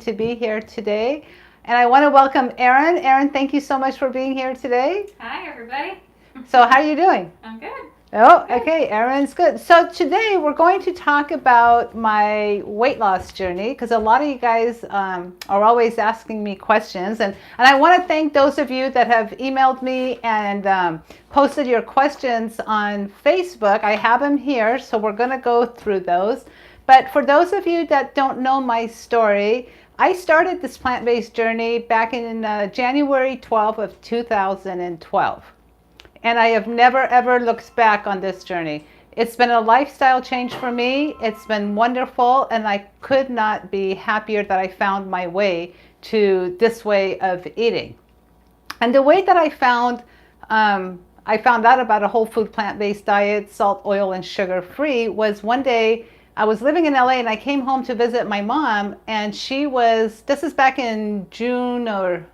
to be here today. And I want to welcome Erin. Erin, thank you so much for being here today. Hi, everybody. So how are you doing? I'm good. Oh, Good. okay, Erin's good. So today we're going to talk about my weight loss journey because a lot of you guys are always asking me questions. And I want to thank those of you that have emailed me and posted your questions on Facebook. I have them here, so we're going to go through those. But for those of you that don't know my story, I started this plant-based journey back in January 12th of 2012. And I have never ever looked back on this journey. It's been a lifestyle change for me. It's been wonderful, and I could not be happier that I found my way to this way of eating. And the way that I found out about a whole food plant-based diet, salt, oil, and sugar-free, was one day I was living in LA and I came home to visit my mom, and this is back in June or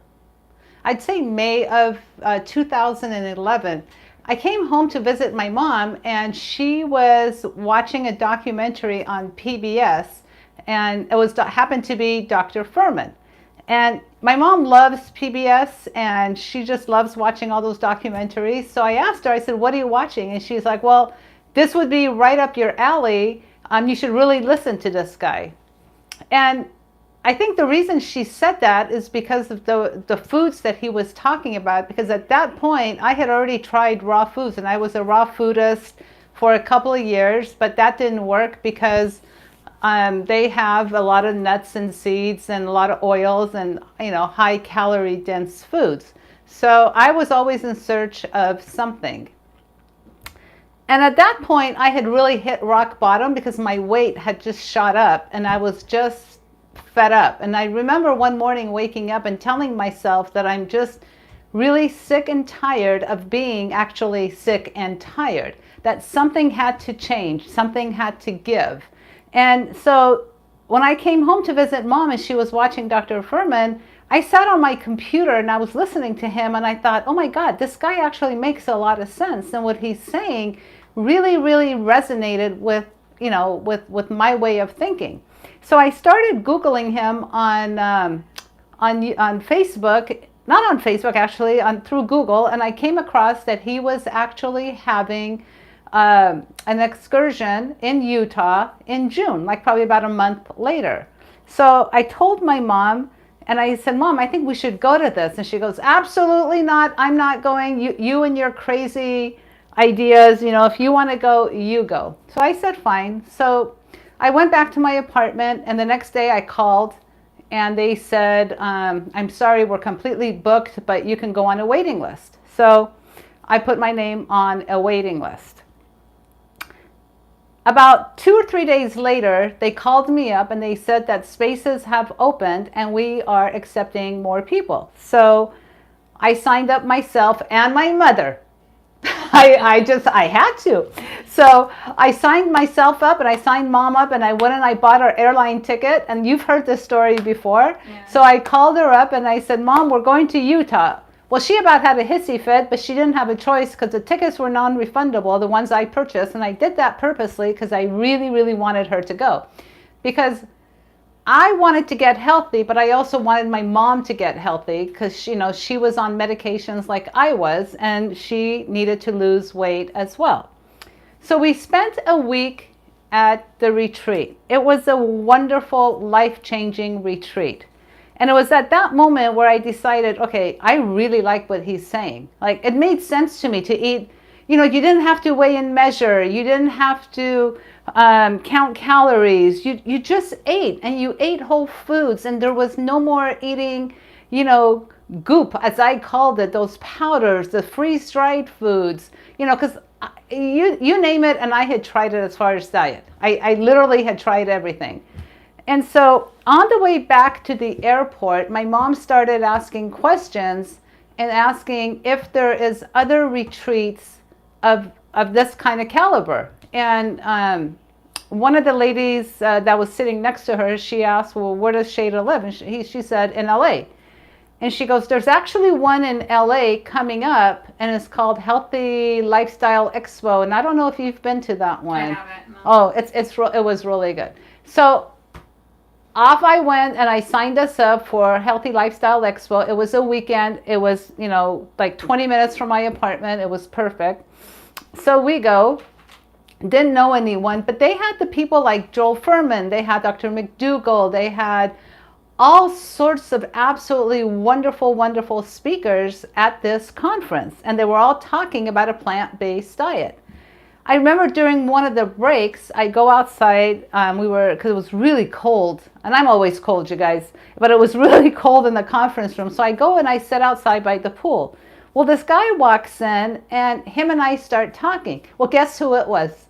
I'd say May of 2011. I came home to visit my mom, and she was watching a documentary on PBS, and happened to be Dr. Furman. And my mom loves PBS, and she just loves watching all those documentaries. So I asked her, I said, "What are you watching?" And she's like, "Well, this would be right up your alley. You should really listen to this guy." And I think the reason she said that is because of the foods that he was talking about, because at that point I had already tried raw foods and I was a raw foodist for a couple of years, but that didn't work because they have a lot of nuts and seeds and a lot of oils and high calorie dense foods. So I was always in search of something. And at that point I had really hit rock bottom because my weight had just shot up and I was just fed up. And I remember one morning waking up and telling myself that I'm just really sick and tired of being actually sick and tired, that something had to change, something had to give. And so when I came home to visit mom and she was watching Dr. Furman, I sat on my computer and I was listening to him and I thought, oh my God, this guy actually makes a lot of sense. And what he's saying really, really resonated with my way of thinking. So I started Googling him on Facebook, not on Facebook actually, through Google, and I came across that he was actually having an excursion in Utah in June, like probably about a month later. So I told my mom, and I said, "Mom, I think we should go to this." And she goes, "Absolutely not. I'm not going. You and your crazy ideas. If you want to go, you go." So I said, "Fine." So I went back to my apartment, and the next day I called, and they said, "I'm sorry, we're completely booked, but you can go on a waiting list." So I put my name on a waiting list. About 2 or 3 days later, they called me up and they said that spaces have opened and we are accepting more people. So I signed up myself and my mother. I had to. So I signed myself up and I signed mom up and I went and I bought our airline ticket. And you've heard this story before. Yeah. So I called her up and I said, "Mom, we're going to Utah." Well, she about had a hissy fit, but she didn't have a choice because the tickets were non-refundable, the ones I purchased. And I did that purposely because I really, really wanted her to go. Because I wanted to get healthy, but I also wanted my mom to get healthy because she was on medications like I was, and she needed to lose weight as well. So we spent a week at the retreat. It was a wonderful, life-changing retreat. And it was at that moment where I decided, okay, I really like what he's saying. Like, it made sense to me to eat. You didn't have to weigh and measure. You didn't have to count calories. You just ate, and you ate whole foods, and there was no more eating, goop, as I called it, those powders, the freeze-dried foods, because you name it, and I had tried it as far as diet. I literally had tried everything. And so on the way back to the airport, my mom started asking questions and asking if there is other retreats of this kind of caliber. And one of the ladies that was sitting next to her, she asked, "Well, where does Shayda live?" And she said, "In LA." And she goes, "There's actually one in LA coming up, and it's called Healthy Lifestyle Expo." And I don't know if you've been to that one. I haven't. No. Oh, it was really good. So I said, "Okay, I'll go." So I went, and I went to the expo, and I was really, really impressed. And it was at that moment where I decided, okay, I really like what he's saying. Like, it made sense to me to eat. You didn't have to weigh and measure. You didn't have to count calories. You just ate, and you ate whole foods, and there was no more eating, off I went and I signed us up for Healthy Lifestyle Expo. It was a weekend. It was, like 20 minutes from my apartment. It was perfect. So we go. Didn't know anyone, but they had the people like Joel Furman. They had Dr. McDougall. They had all sorts of absolutely wonderful, wonderful speakers at this conference. And they were all talking about a plant-based diet. I remember during one of the breaks, I go outside, because it was really cold, and I'm always cold, you guys, but it was really cold in the conference room. So I go and I sit outside by the pool. Well, this guy walks in, and him and I start talking. Well, guess who it was?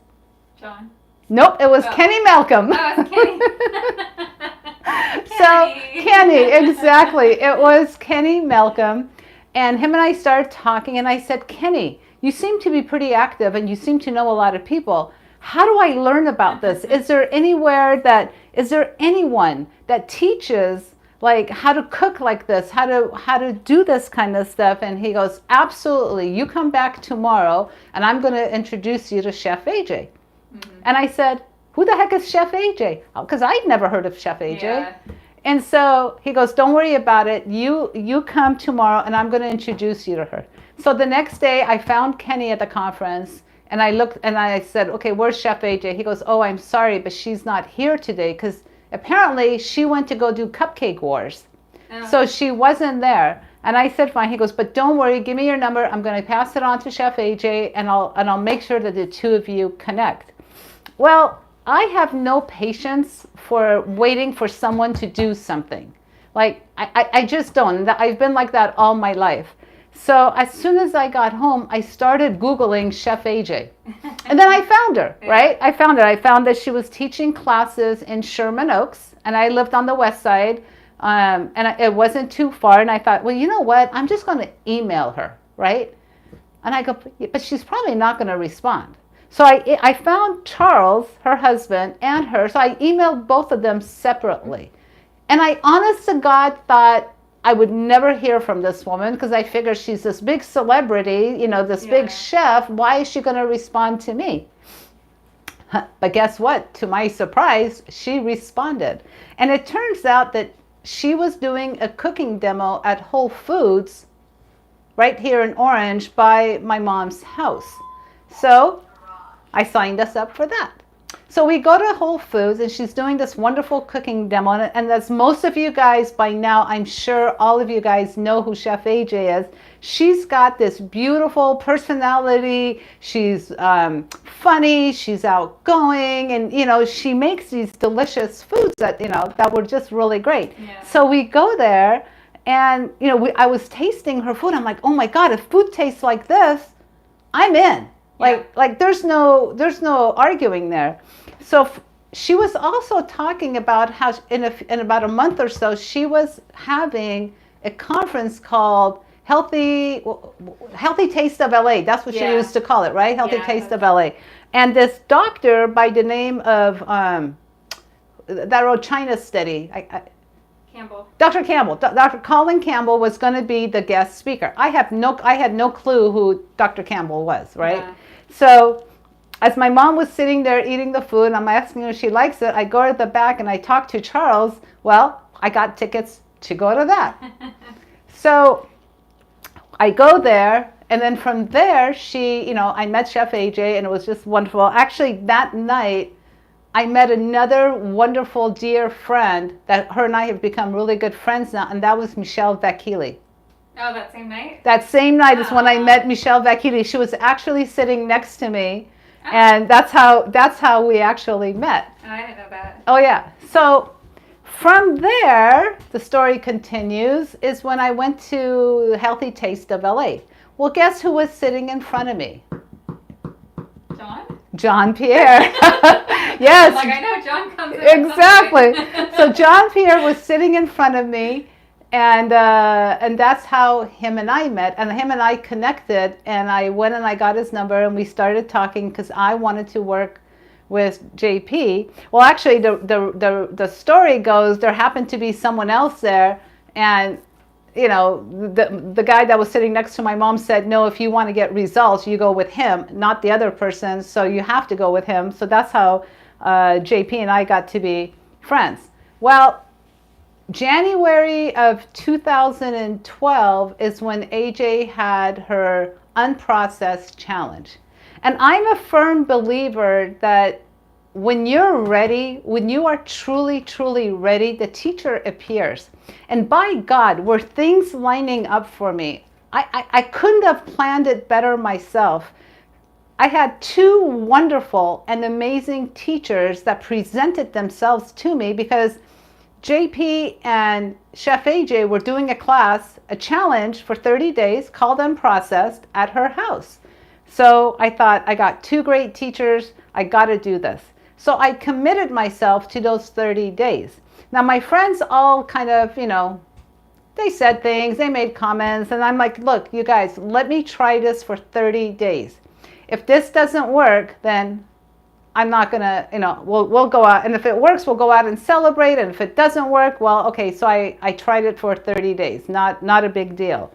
John? Nope, it was Kenny Malcolm. Oh, it's Kenny. So, Kenny, exactly. It was Kenny Malcolm, and him and I started talking, and I said, Kenny, you seem to be pretty active and you seem to know a lot of people. How do I learn about this? Is there anyone that teaches like how to cook like this, how to do this kind of stuff? And he goes, absolutely. You come back tomorrow and I'm going to introduce you to Chef AJ. Mm-hmm. And I said, who the heck is Chef AJ? Because I'd never heard of Chef AJ. Yeah. And so he goes, don't worry about it. You come tomorrow and I'm going to introduce you to her. So the next day I found Kenny at the conference and I looked and I said, okay, where's Chef AJ? He goes, oh, I'm sorry, but she's not here today because apparently she went to go do Cupcake Wars. Oh. So she wasn't there. And I said, fine. He goes, but don't worry, give me your number. I'm going to pass it on to Chef AJ and I'll make sure that the two of you connect. Well, I have no patience for waiting for someone to do something. Like, I just don't. I've been like that all my life. So as soon as I got home, I started Googling Chef AJ. And then I found her, right? I found her. I found that she was teaching classes in Sherman Oaks, and I lived on the west side, it wasn't too far. And I thought, well, you know what? I'm just going to email her, right? And I go, but she's probably not going to respond. So I found Charles, her husband, and her. So I emailed both of them separately. And I, honest to God, thought I would never hear from this woman because I figured she's this big celebrity, this big chef. Why is she going to respond to me? But guess what? To my surprise, she responded. And it turns out that she was doing a cooking demo at Whole Foods right here in Orange by my mom's house. So I signed us up for that. So we go to Whole Foods and she's doing this wonderful cooking demo. And as most of you guys by now, I'm sure all of you guys know who Chef AJ is. She's got this beautiful personality. She's funny. She's outgoing. And, she makes these delicious foods that were just really great. Yeah. So we go there and, I was tasting her food. I'm like, oh my God, if food tastes like this, I'm in. Like there's no arguing there. So she was also talking about how in about a month or so she was having a conference called Healthy Taste of LA. That's what she used to call it, right? Healthy Taste of LA. And this doctor by the name of that wrote China Study. Campbell. Dr. Campbell. Dr. Colin Campbell was going to be the guest speaker. I had no clue who Dr. Campbell was, right? Yeah. So as my mom was sitting there eating the food, and I'm asking her if she likes it, I go to the back and I talk to Charles. Well, I got tickets to go to that. So I go there, and then from there, I met Chef AJ, and it was just wonderful. Actually, that night, I met another wonderful dear friend that her and I have become really good friends now, and that was Michelle Vakili. Oh, that same night? That same night is when I met Michelle Vakili. She was actually sitting next to me, and that's how we actually met. Oh, I didn't know that. Oh, yeah. So from there, the story continues, is when I went to Healthy Taste of LA. Well, guess who was sitting in front of me? John Pierre. Yes. Like, I know John comes in. Exactly. So John Pierre was sitting in front of me, and that's how him and I met, and him and I connected, and I went and I got his number, and we started talking because I wanted to work with JP. Well, actually, the story goes there happened to be someone else there, and the guy that was sitting next to my mom said, no, if you want to get results, you go with him, not the other person. So you have to go with him. So that's how JP and I got to be friends. Well, January of 2012 is when AJ had her unprocessed challenge. And I'm a firm believer that when you're ready, when you are truly, truly ready, the teacher appears. And by God, were things lining up for me. I couldn't have planned it better myself. I had two wonderful and amazing teachers that presented themselves to me because JP and Chef AJ were doing a class, a challenge for 30 days called Unprocessed at her house. So I thought, I got two great teachers, I got to do this. So I committed myself to those 30 days. Now my friends all kind of, they said things, they made comments, and I'm like, look, you guys, let me try this for 30 days. If this doesn't work, then I'm not gonna, we'll go out, and if it works, we'll go out and celebrate, and if it doesn't work, well, okay, so I tried it for 30 days, not a big deal.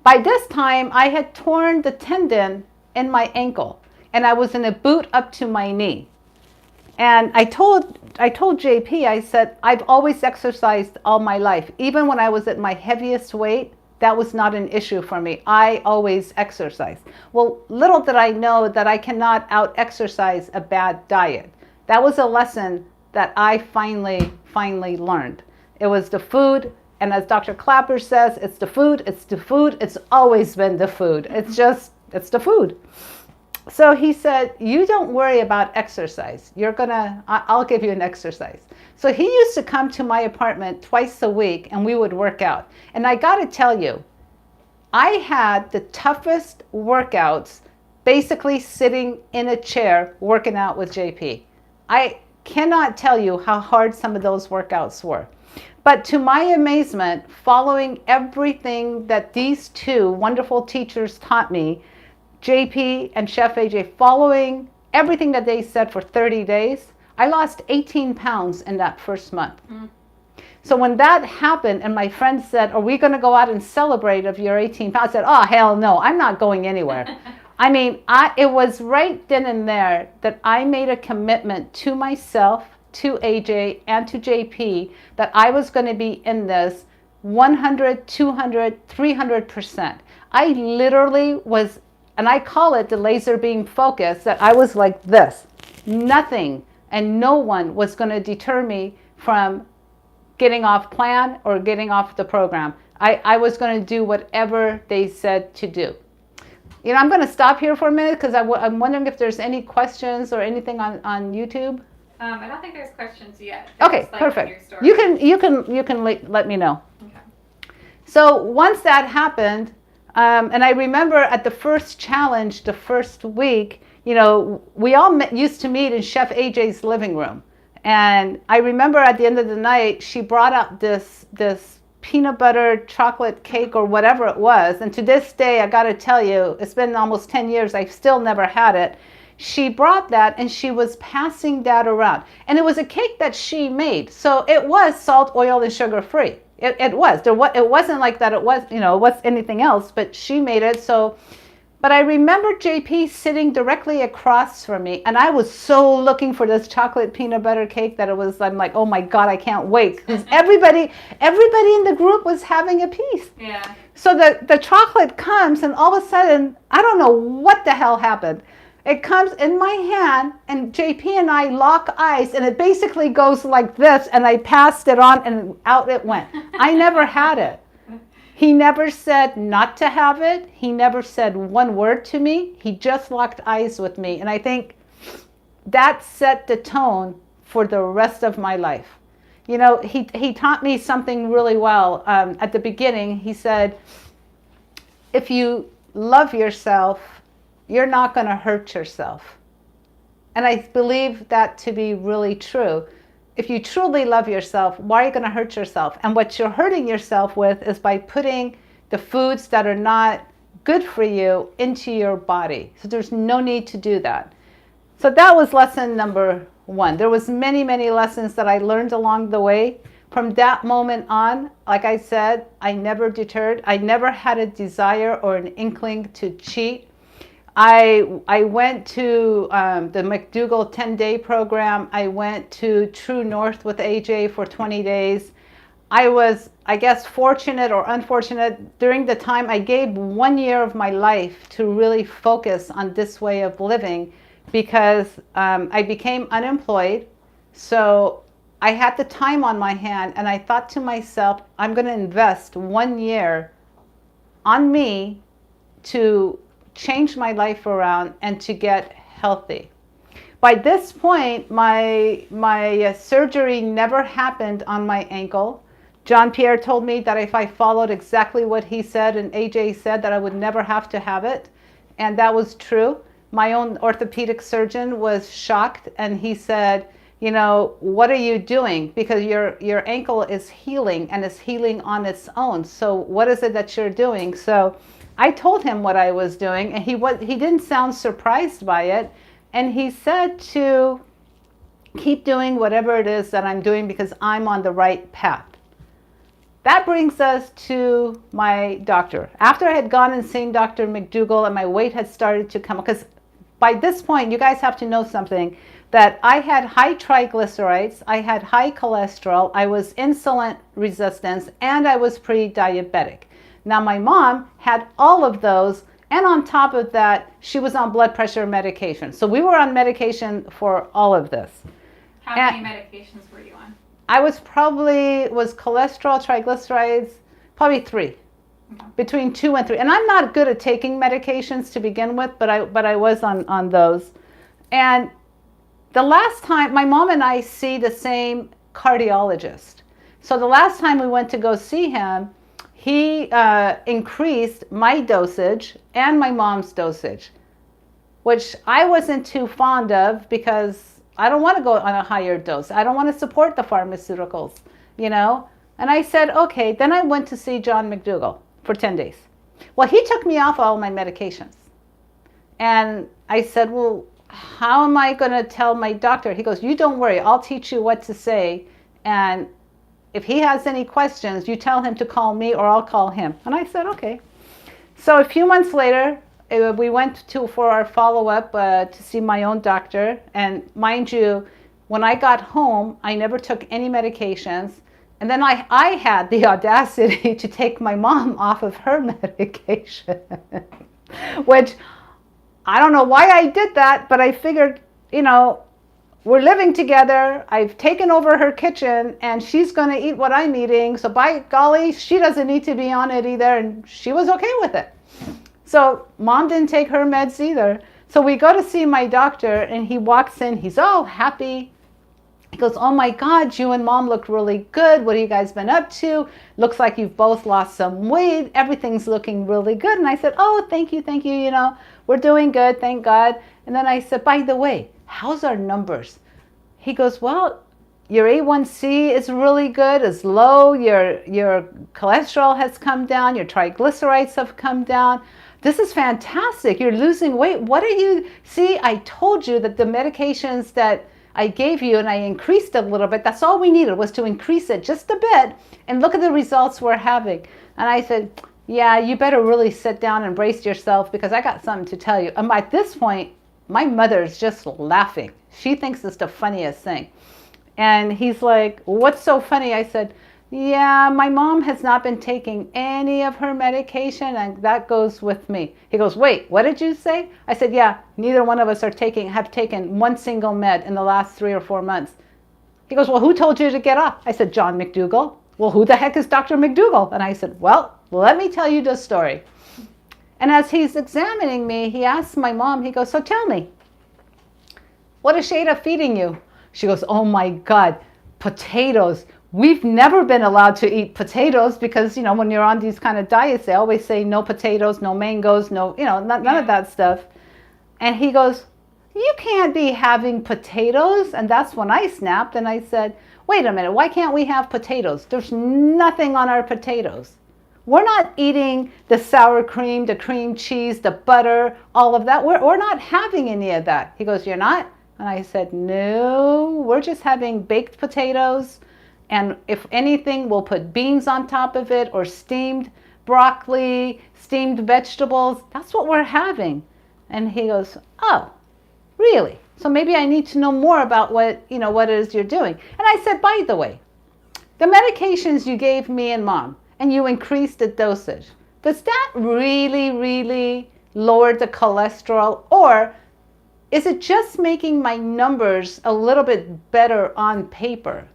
By this time, I had torn the tendon in my ankle, and I was in a boot up to my knee. And I told JP, I said, I've always exercised all my life. Even when I was at my heaviest weight, that was not an issue for me. I always exercised. Well, little did I know that I cannot out-exercise a bad diet. That was a lesson that I finally learned. It was the food, and as Dr. Clapper says, it's the food, it's always been the food. It's the food. So he said, you don't worry about exercise. I'll give you an exercise. So he used to come to my apartment twice a week and we would work out. And I got to tell you, I had the toughest workouts basically sitting in a chair working out with JP. I cannot tell you how hard some of those workouts were. But to my amazement, following everything that these two wonderful teachers taught me, JP and Chef AJ, following everything that they said for 30 days, I lost 18 pounds in that first month. So when that happened and my friend said, are we going to go out and celebrate of your 18 pounds? I said, oh, hell no, I'm not going anywhere. I mean, it was right then and there that I made a commitment to myself, to AJ, and to JP that I was going to be in this 100, 200, 300%. I literally was, and I call it the laser beam focus, that I was like this. Nothing and no one was going to deter me from getting off plan or getting off the program. I was going to do whatever they said to do. I'm going to stop here for a minute because I'm wondering if there's any questions or anything on YouTube. I don't think there's questions yet. Okay, perfect. You can let me know. Okay. So once that happened, and I remember at the first challenge, the first week, we all used to meet in Chef AJ's living room. And I remember at the end of the night, she brought up this peanut butter chocolate cake or whatever it was. And to this day, I got to tell you, it's been almost 10 years. I've still never had it. She brought that and she was passing that around. And it was a cake that she made. So it was salt, oil, and sugar free. It was. It wasn't like that. It was, it was anything else, but she made it. So, but I remember JP sitting directly across from me, and I was so looking for this chocolate peanut butter cake that I'm like, oh my God, I can't wait. Because everybody in the group was having a piece. Yeah. So the chocolate comes, and all of a sudden, I don't know what the hell happened. It comes in my hand, and JP and I lock eyes, and it basically goes like this, and I passed it on, and out it went. I never had it. He never said not to have it. He never said one word to me. He just locked eyes with me. And I think that set the tone for the rest of my life. He taught me something really well. At the beginning, he said, if you love yourself, you're not going to hurt yourself. And I believe that to be really true. If you truly love yourself, why are you going to hurt yourself? And what you're hurting yourself with is by putting the foods that are not good for you into your body. So there's no need to do that. So that was lesson number one. There was many, many lessons that I learned along the way. From that moment on, like I said, I never deterred. I never had a desire or an inkling to cheat. I went to the McDougall 10-day program. I went to True North with AJ for 20 days. I was, I guess, fortunate or unfortunate. During the time, I gave 1 year of my life to really focus on this way of living because I became unemployed. So I had the time on my hand, and I thought to myself, I'm going to invest 1 year on me to change my life around and to get healthy. By this point, my surgery never happened on my ankle. John Pierre told me that if I followed exactly what he said and AJ said, that I would never have to have it. And that was true. My own orthopedic surgeon was shocked, and he said, you know, what are you doing? Because your ankle is healing and is healing on its own. So what is it that you're doing? So I told him what I was doing, and he didn't sound surprised by it. And he said to keep doing whatever it is that I'm doing because I'm on the right path. That brings us to my doctor. After I had gone and seen Dr. McDougall and my weight had started to come up, because by this point, you guys have to know something, that I had high triglycerides, I had high cholesterol, I was insulin resistant, and I was pre-diabetic. Now my mom had all of those, and on top of that, she was on blood pressure medication. So we were on medication for all of this. How many medications were you on? I was cholesterol, triglycerides, probably 3. Between 2 and 3. And I'm not good at taking medications to begin with, but I was on those. And the last time, my mom and I see the same cardiologist. So the last time we went to go see him, he increased my dosage and my mom's dosage, which I wasn't too fond of because I don't want to go on a higher dose. I don't want to support the pharmaceuticals, you know? And I said, okay. Then I went to see John McDougall for 10 days. Well, he took me off all my medications. And I said, well, how am I going to tell my doctor? He goes, you don't worry. I'll teach you what to say. And if he has any questions, you tell him to call me or I'll call him. And I said, okay. So a few months later, we went for our follow-up to see my own doctor. And mind you, when I got home, I never took any medications. And then I had the audacity to take my mom off of her medication, which I don't know why I did that, but I figured, you know, we're living together. I've taken over her kitchen, and she's going to eat what I'm eating. So by golly, she doesn't need to be on it either. And she was okay with it. So mom didn't take her meds either. So we go to see my doctor, and he walks in. He's all happy. He goes, oh my God, you and mom look really good. What have you guys been up to? Looks like you've both lost some weight. Everything's looking really good. And I said, oh, thank you. You know, we're doing good, thank God. And then I said, by the way, how's our numbers? He goes, well, your A1C is really good, is low. Your cholesterol has come down. Your triglycerides have come down. This is fantastic. You're losing weight. What are you? See, I told you that the medications that I gave you and I increased a little bit, that's all we needed was to increase it just a bit, and look at the results we're having. And I said, yeah, you better really sit down and brace yourself because I got something to tell you. And at this point, my mother's just laughing. She thinks it's the funniest thing. And he's like, what's so funny? I said, yeah, my mom has not been taking any of her medication, and that goes with me. He goes, wait, what did you say? I said, yeah, neither one of us have taken one single med in the last 3 or 4 months. He goes, well, who told you to get off? I said, John McDougall. Well, who the heck is Dr. McDougall? And I said, well, let me tell you the story. And as he's examining me, he asks my mom, he goes, so tell me, what is Shayda feeding you? She goes, oh my God, potatoes. We've never been allowed to eat potatoes because, you know, when you're on these kind of diets, they always say no potatoes, no mangoes, no, you know, none of that stuff. And he goes, you can't be having potatoes. And that's when I snapped and I said, wait a minute, why can't we have potatoes? There's nothing on our potatoes. We're not eating the sour cream, the cream cheese, the butter, all of that. We're not having any of that. He goes, you're not? And I said, no, we're just having baked potatoes. And if anything, we'll put beans on top of it or steamed broccoli, steamed vegetables. That's what we're having. And he goes, oh, really? So maybe I need to know more about what it is you're doing. And I said, by the way, the medications you gave me and Mom, and you increased the dosage, does that really, really lower the cholesterol? Or is it just making my numbers a little bit better on paper?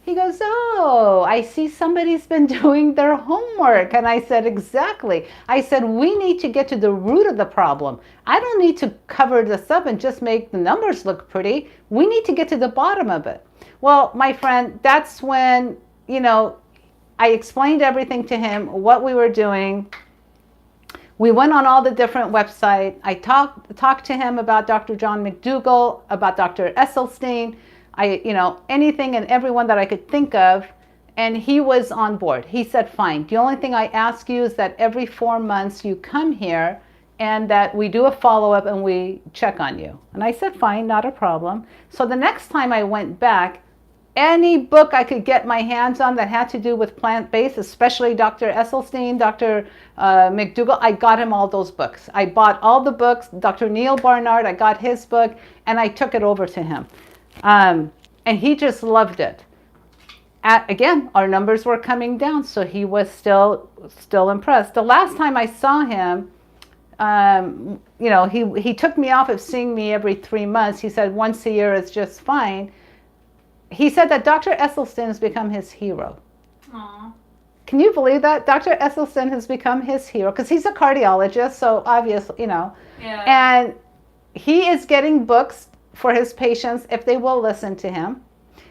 He goes, oh, I see somebody's been doing their homework. And I said, exactly. I said, we need to get to the root of the problem. I don't need to cover this up and just make the numbers look pretty. We need to get to the bottom of it. Well, my friend, that's when, I explained everything to him, what we were doing. We went on all the different websites. I talked to him about Dr. John McDougall, about Dr. Esselstyn, anything and everyone that I could think of, and he was on board. He said, fine. The only thing I ask you is that every 4 months you come here and that we do a follow-up and we check on you. And I said, fine, not a problem. So the next time I went back, any book I could get my hands on that had to do with plant-based, especially Dr. Esselstyn, Dr. McDougall, I got him all those books. I bought all the books. Dr. Neil Barnard, I got his book, and I took it over to him. And he just loved it. Again, our numbers were coming down, so he was still impressed. The last time I saw him, he took me off of seeing me every 3 months. He said once a year is just fine. He said that Dr. Esselstyn has become his hero. Aww. Can you believe that? Dr. Esselstyn has become his hero because he's a cardiologist, so obviously, Yeah. And he is getting books for his patients if they will listen to him.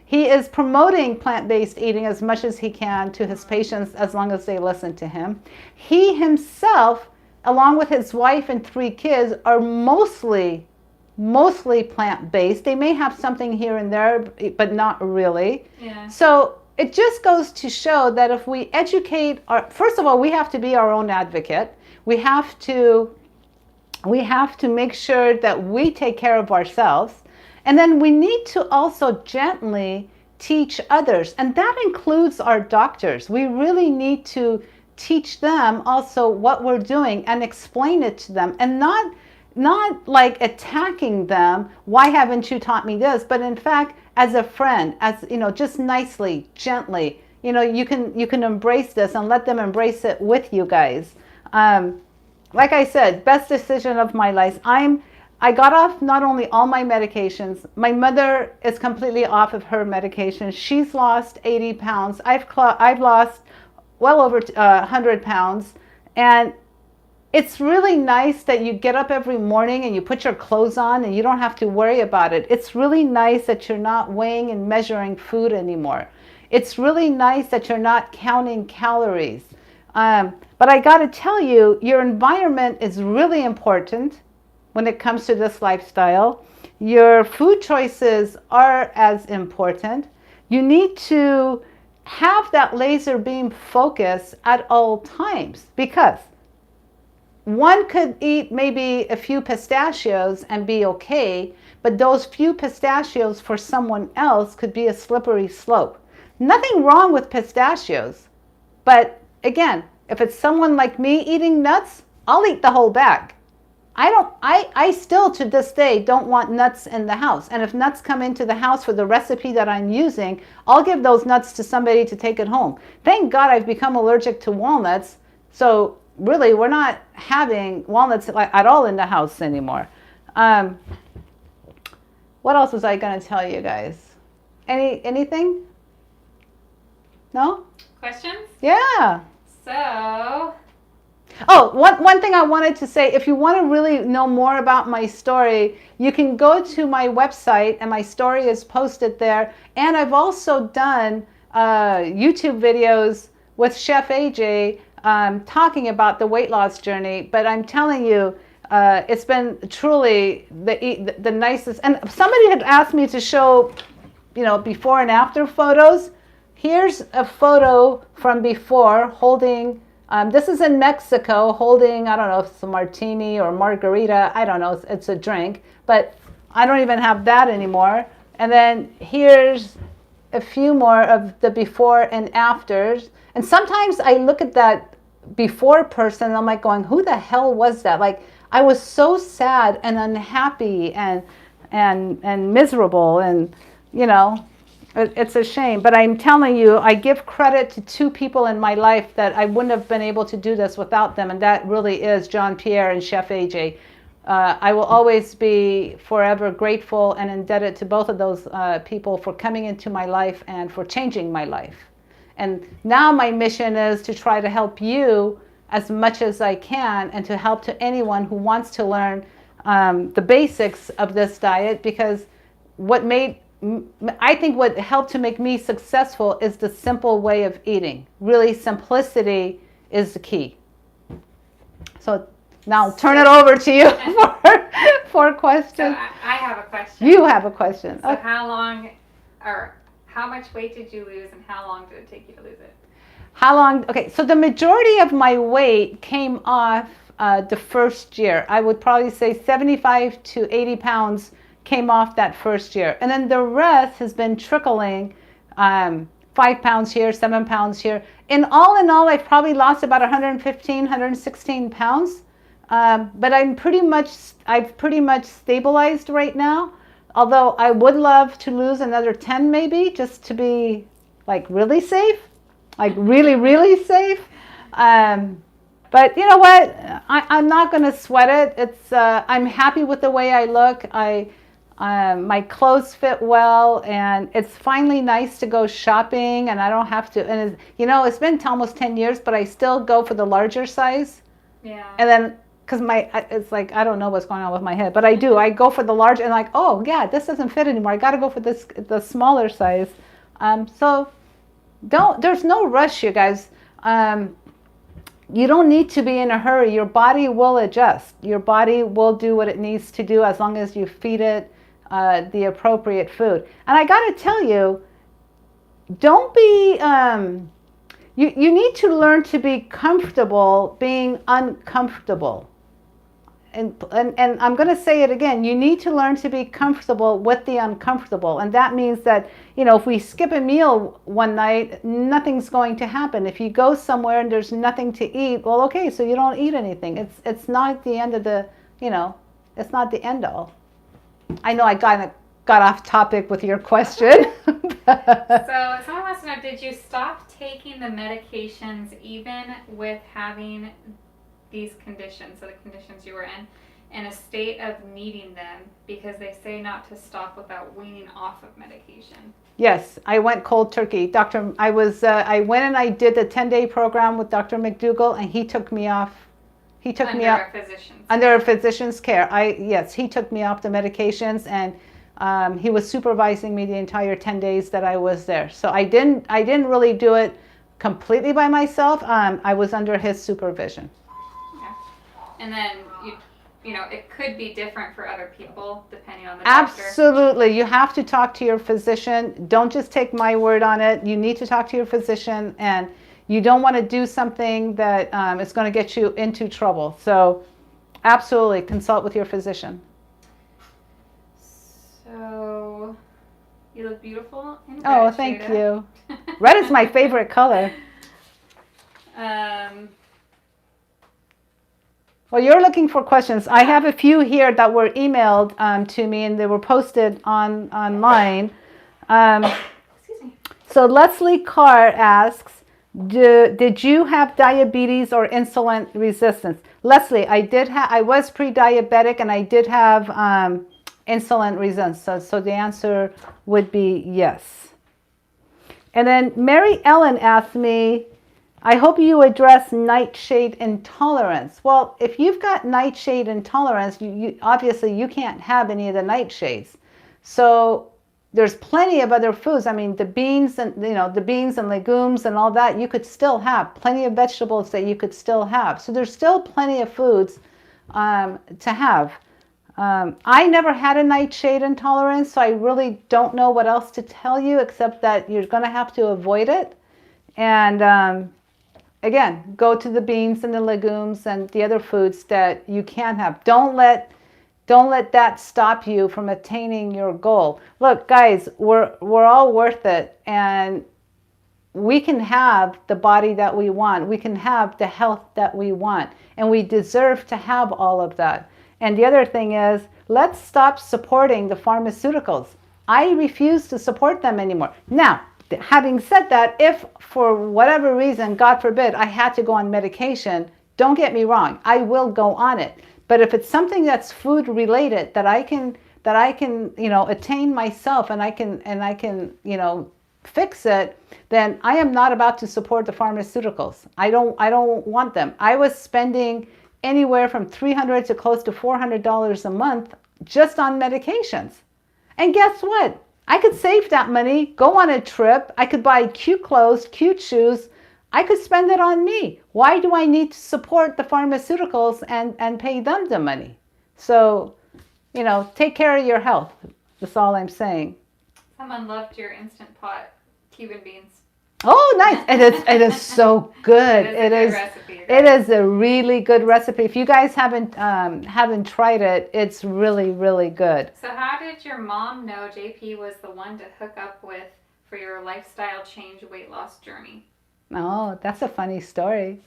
He is promoting plant-based eating as much as he can to his patients as long as they listen to him. He himself, along with his wife and 3 kids, are mostly plant-based. They may have something here and there, but not really. Yeah. So it just goes to show that if we educate first of all, we have to be our own advocate. We have to make sure that we take care of ourselves. And then we need to also gently teach others. And that includes our doctors. We really need to teach them also what we're doing and explain it to them, and not like attacking them. Why haven't you taught me this? But in fact, as a friend, just nicely, gently, you can embrace this and let them embrace it with you guys. Like I said, best decision of my life. I got off not only all my medications. My mother is completely off of her medications. She's lost 80 pounds. I've lost well over 100 pounds. And it's really nice that you get up every morning and you put your clothes on and you don't have to worry about it. It's really nice that you're not weighing and measuring food anymore. It's really nice that you're not counting calories. But I got to tell you, your environment is really important when it comes to this lifestyle. Your food choices are as important. You need to have that laser beam focus at all times, because one could eat maybe a few pistachios and be okay, but those few pistachios for someone else could be a slippery slope. Nothing wrong with pistachios, but again, if it's someone like me eating nuts, I'll eat the whole bag. I still to this day don't want nuts in the house. And if nuts come into the house for the recipe that I'm using, I'll give those nuts to somebody to take it home. Thank God I've become allergic to walnuts. So really, we're not having walnuts at all in the house anymore. What else was I going to tell you guys? Anything? No? Questions? Yeah. So... Oh, one thing I wanted to say, if you want to really know more about my story, you can go to my website and my story is posted there. And I've also done YouTube videos with Chef AJ talking about the weight loss journey. But I'm telling you, it's been truly the nicest. And somebody had asked me to show, before and after photos. Here's a photo from before holding... this is in Mexico, holding, I don't know if it's a martini or margarita. I don't know. It's a drink. But I don't even have that anymore. And then here's a few more of the before and afters. And sometimes I look at that before person and I'm like going, who the hell was that? Like, I was so sad and unhappy and miserable, and you know, it's a shame. But I'm telling you, I give credit to two people in my life that I wouldn't have been able to do this without them, and that really is John Pierre and Chef AJ. I will always be forever grateful and indebted to both of those people for coming into my life and for changing my life. And now my mission is to try to help you as much as I can, and to help to anyone who wants to learn the basics of this diet, because I think what helped to make me successful is the simple way of eating. Really, simplicity is the key. So now I'll turn it over to you for questions. So I have a question. You have a question. So how much weight did you lose, and how long did it take you to lose it? How long? Okay, so the majority of my weight came off the first year. I would probably say 75 to 80 pounds came off that first year. And then the rest has been trickling, 5 pounds here, 7 pounds here. In all, I've probably lost about 115, 116 pounds. But I've pretty much stabilized right now. Although I would love to lose another 10 maybe, just to be like really safe. Like really, really safe. But you know what? I'm not going to sweat it. I'm happy with the way I look. My clothes fit well, and it's finally nice to go shopping, and I don't have to. And it's been almost 10 years, but I still go for the larger size. Yeah. And then, because it's like, I don't know what's going on with my head, but I do. I go for the large, and like, oh yeah, this doesn't fit anymore. I got to go for the smaller size. So there's no rush, you guys. You don't need to be in a hurry. Your body will adjust. Your body will do what it needs to do as long as you feed it the appropriate food. And I got to tell you, don't be, you need to learn to be comfortable being uncomfortable. And I'm going to say it again, you need to learn to be comfortable with the uncomfortable. And that means that, if we skip a meal one night, nothing's going to happen. If you go somewhere and there's nothing to eat, well, okay, so you don't eat anything. It's not the end of the, it's not the end all. I know I got off topic with your question. So someone wants to know, did you stop taking the medications even with having these conditions, so the conditions you were in a state of needing them, because they say not to stop without weaning off of medication? Yes, I went cold turkey. I went and I did the 10-day program with Dr. McDougall, and he took me off. He took me off under a physician's care. He took me off the medications, and he was supervising me the entire 10 days that I was there. So I didn't really do it completely by myself. I was under his supervision. And then, it could be different for other people depending on the doctor. Absolutely. You have to talk to your physician. Don't just take my word on it. You need to talk to your physician, and you don't want to do something that is going to get you into trouble. So absolutely, consult with your physician. So, you look beautiful in red. Oh, thank you. Red is my favorite color. Well, you're looking for questions. I have a few here that were emailed to me, and they were posted online. Excuse me. So Leslie Carr asks, did you have diabetes or insulin resistance? Leslie, I was pre-diabetic, and I did have insulin resistance. So the answer would be yes. And then Mary Ellen asked me, I hope you address nightshade intolerance. Well, if you've got nightshade intolerance, you obviously you can't have any of the nightshades. So there's plenty of other foods. I mean, the beans and legumes and all that you could still have. Plenty of vegetables that you could still have. So there's still plenty of foods to have. I never had a nightshade intolerance, so I really don't know what else to tell you except that you're going to have to avoid it. And again, go to the beans and the legumes and the other foods that you can have. Don't let that stop you from attaining your goal. Look, guys, we're all worth it, and we can have the body that we want. We can have the health that we want. And we deserve to have all of that. And the other thing is, let's stop supporting the pharmaceuticals. I refuse to support them anymore. Now, having said that, if for whatever reason, God forbid, I had to go on medication, don't get me wrong, I will go on it. But if it's something that's food related that I can attain myself and I can fix it, then I am not about to support the pharmaceuticals. I don't want them. I was spending anywhere from $300 to close to $400 a month just on medications. And guess what? I could save that money, go on a trip. I could buy cute clothes, cute shoes. I could spend it on me. Why do I need to support the pharmaceuticals and pay them the money? So, take care of your health. That's all I'm saying. Someone loved your Instant Pot Cuban beans. Oh, nice. It is so good. It is a good recipe. It is a really good recipe. If you guys haven't tried it, it's really, really good. So how did your mom know JP was the one to hook up with for your lifestyle change weight loss journey? Oh, that's a funny story.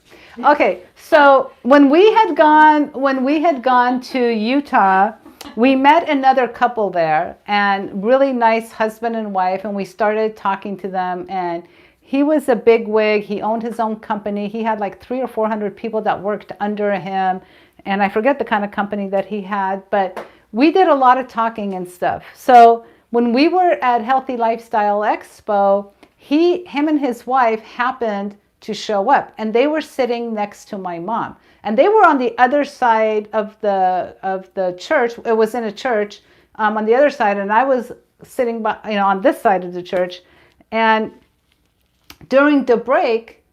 Okay, so when we had gone to Utah, we met another couple there, and really nice husband and wife, and we started talking to them, and he was a big wig. He owned his own company. He had like 300 or 400 people that worked under him, and I forget the kind of company that he had, but we did a lot of talking and stuff. So when we were at Healthy Lifestyle Expo, him and his wife happened to show up, and they were sitting next to my mom, and they were on the other side of the church. It was in a church on the other side, and I was sitting by, on this side of the church. And during the break,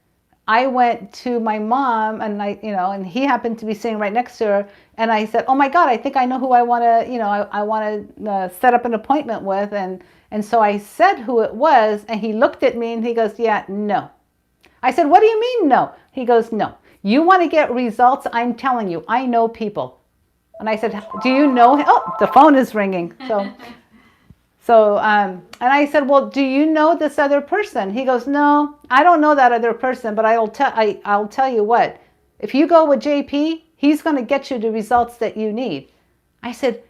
I went to my mom, and and he happened to be sitting right next to her, and I said, "Oh my God, I think I know who I want to, I want to set up an appointment with." And so I said who it was, and he looked at me and he goes, "Yeah, no." I said, "What do you mean no?" He goes, "No. You want to get results? I'm telling you, I know people." And I said, "Do you know him?" Oh, the phone is ringing. And I said, "Well, do you know this other person?" He goes, "No, I don't know that other person, but I'll tell you what. If you go with JP, he's going to get you the results that you need." I said,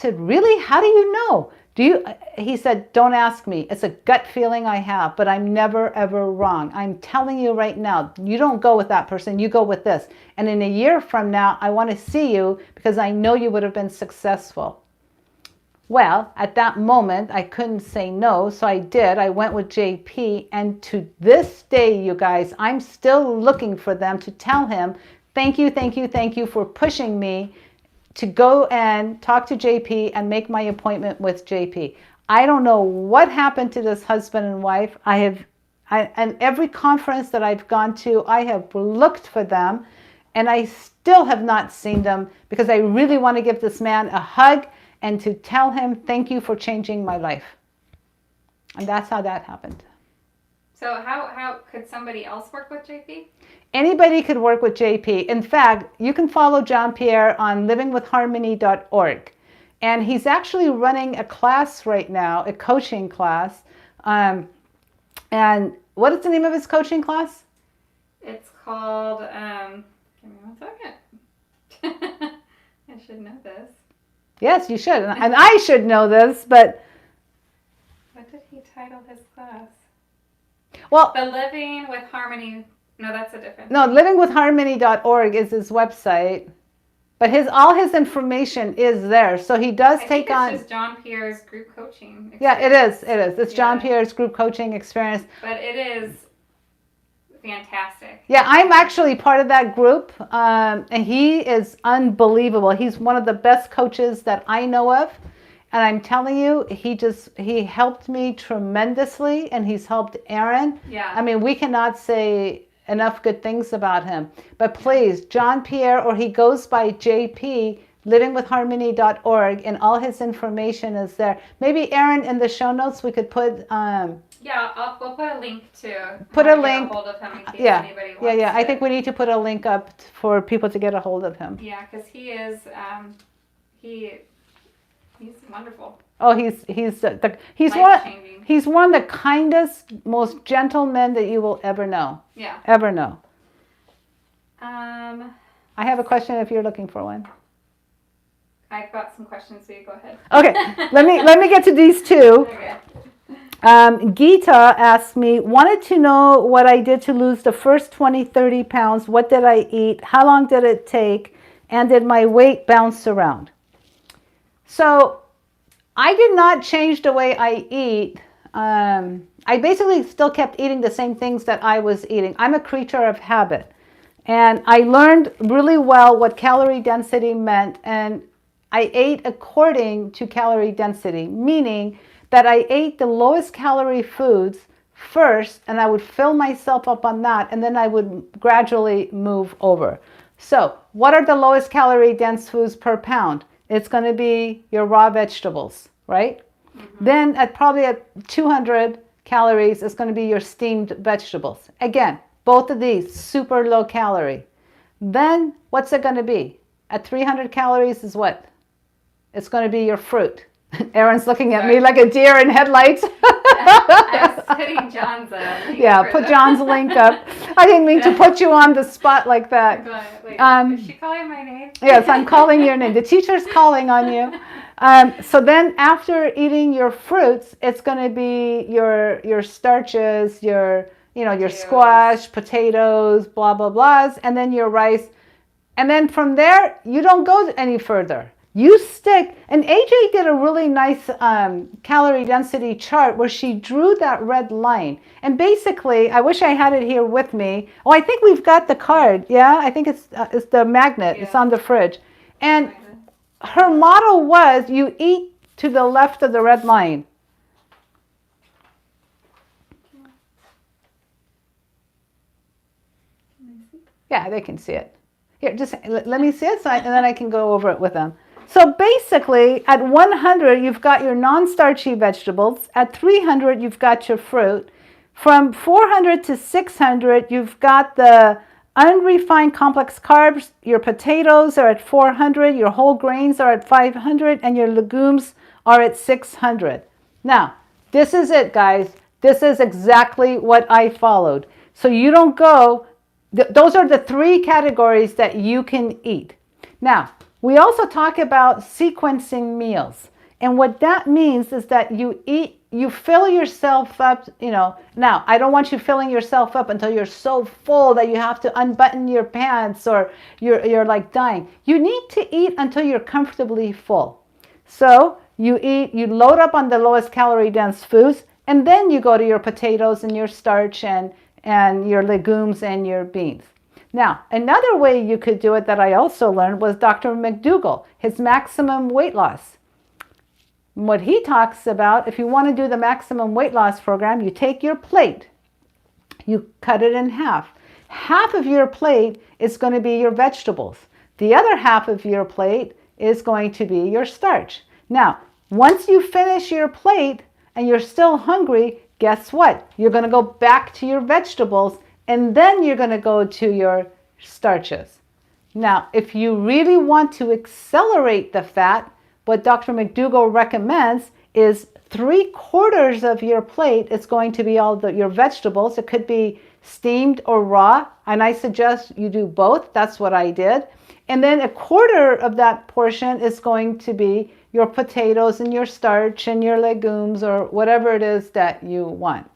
"Really? How do you know?" He said, "Don't ask me. It's a gut feeling I have, but I'm never, ever wrong. I'm telling you right now, you don't go with that person, you go with this. And in a year from now, I want to see you because I know you would have been successful." Well, at that moment, I couldn't say no, so I did. I went with JP, and to this day, you guys, I'm still looking for them to tell him, thank you for pushing me to go and talk to JP and make my appointment with JP. I don't know what happened to this husband and wife. And every conference that I've gone to, I have looked for them, and I still have not seen them because I really want to give this man a hug and to tell him, thank you for changing my life. And that's how that happened. So how could somebody else work with JP? Anybody could work with JP. In fact, you can follow John Pierre on livingwithharmony.org. And he's actually running a class right now, a coaching class. And what is the name of his coaching class? It's called, give me 1 second. I should know this. Yes, you should. And I should know this, but... What did he title his class? Well, The Living with Harmony. No, that's a different. No, livingwithharmony.org is his website, but all his information is there. So he does take on. It's just John Pierre's group coaching experience. Yeah, it is. It's John Pierre's group coaching experience. But it is fantastic. Yeah, I'm actually part of that group, and he is unbelievable. He's one of the best coaches that I know of. And I'm telling you, he helped me tremendously, and he's helped Aaron. Yeah. I mean, we cannot say enough good things about him. But please, John Pierre, or he goes by JP, livingwithharmony.org, and all his information is there. Maybe Aaron, in the show notes, we could put... we'll put a link to put a link. Get a hold of him in case anybody wants to. I think we need to put a link up for people to get a hold of him. Yeah, because he is, he's wonderful. Oh, Life-changing. he's one of the kindest, most gentle men that you will ever know. Yeah. Ever know. Um, I have a question if you're looking for one. I've got some questions, so you go ahead. Okay, let me get to these two. Okay. Geeta asked me, wanted to know what I did to lose the first 20, 30 pounds. What did I eat? How long did it take? And did my weight bounce around? So I did not change the way I eat. I basically still kept eating the same things that I was eating. I'm a creature of habit. And I learned really well what calorie density meant. And I ate according to calorie density, meaning that I ate the lowest calorie foods first, and I would fill myself up on that, and then I would gradually move over. So what are the lowest calorie dense foods per pound? It's going to be your raw vegetables, right? Mm-hmm. Then probably at 200 calories, it's going to be your steamed vegetables. Again, both of these super low calorie. Then what's it going to be? At 300 calories is what? It's going to be your fruit. Aaron's looking at me like a deer in headlights. I was putting John's yeah, put John's link up. I didn't mean to put you on the spot like that. Wait, is she calling my name? Yes, I'm calling your name. The teacher's calling on you. So then after eating your fruits, it's going to be your starches, your squash, potatoes, blah, blah, blahs, and then your rice. And then from there, you don't go any further. You stick, and AJ did a really nice calorie density chart where she drew that red line. And basically, I wish I had it here with me. Oh, I think we've got the card. Yeah, I think it's the magnet. Yeah. It's on the fridge. And her motto was, you eat to the left of the red line. Yeah, they can see it. Here, just let me see it, and then I can go over it with them. So basically, at 100, you've got your non-starchy vegetables. At 300, you've got your fruit. From 400 to 600, you've got the unrefined complex carbs. Your potatoes are at 400, your whole grains are at 500, and your legumes are at 600. Now, this is it, guys. This is exactly what I followed. So you don't go, those are the three categories that you can eat. Now, we also talk about sequencing meals. And what that means is that you fill yourself up, Now, I don't want you filling yourself up until you're so full that you have to unbutton your pants or you're like dying. You need to eat until you're comfortably full. So you load up on the lowest calorie dense foods, and then you go to your potatoes and your starch and your legumes and your beans. Now, another way you could do it that I also learned was Dr. McDougall, his maximum weight loss. What he talks about, if you want to do the maximum weight loss program, you take your plate, you cut it in half. Half of your plate is going to be your vegetables. The other half of your plate is going to be your starch. Now, once you finish your plate and you're still hungry, guess what? You're going to go back to your vegetables, and then you're going to go to your starches. Now, if you really want to accelerate the fat, what Dr. McDougall recommends is 3/4 of your plate is going to be all your vegetables. It could be steamed or raw, and I suggest you do both. That's what I did. And then 1/4 of that portion is going to be your potatoes and your starch and your legumes or whatever it is that you want.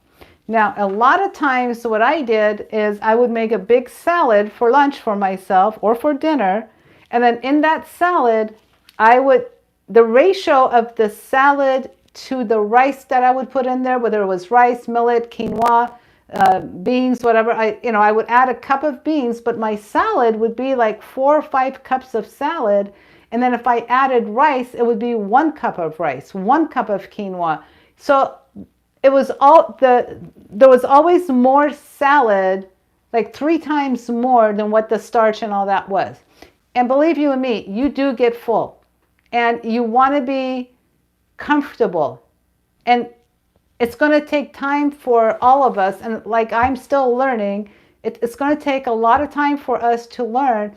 Now, a lot of times what I did is I would make a big salad for lunch for myself or for dinner. And then in that salad, the ratio of the salad to the rice that I would put in there, whether it was rice, millet, quinoa, beans, whatever, I would add a cup of beans, but my salad would be like 4 or 5 cups of salad. And then if I added rice, it would be 1 cup of rice, 1 cup of quinoa. So it was there was always more salad, like 3 times more than what the starch and all that was. And believe you me, you do get full. And you want to be comfortable. And it's going to take time for all of us. And like I'm still learning, it's going to take a lot of time for us to learn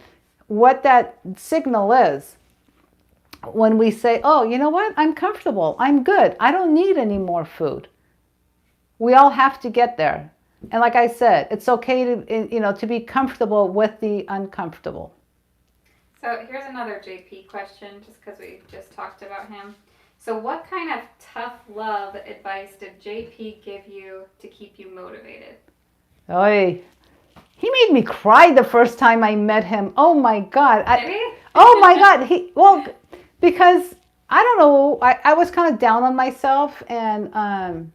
what that signal is. when we say, oh, you know what, I'm comfortable, I'm good, I don't need any more food. We all have to get there. And like I said, it's okay to be comfortable with the uncomfortable. So here's another JP question, just because we just talked about him. So what kind of tough love advice did JP give you to keep you motivated? Oy. He made me cry the first time I met him. Oh my God. Did he? Oh my God. Because I don't know, I was kind of down on myself, and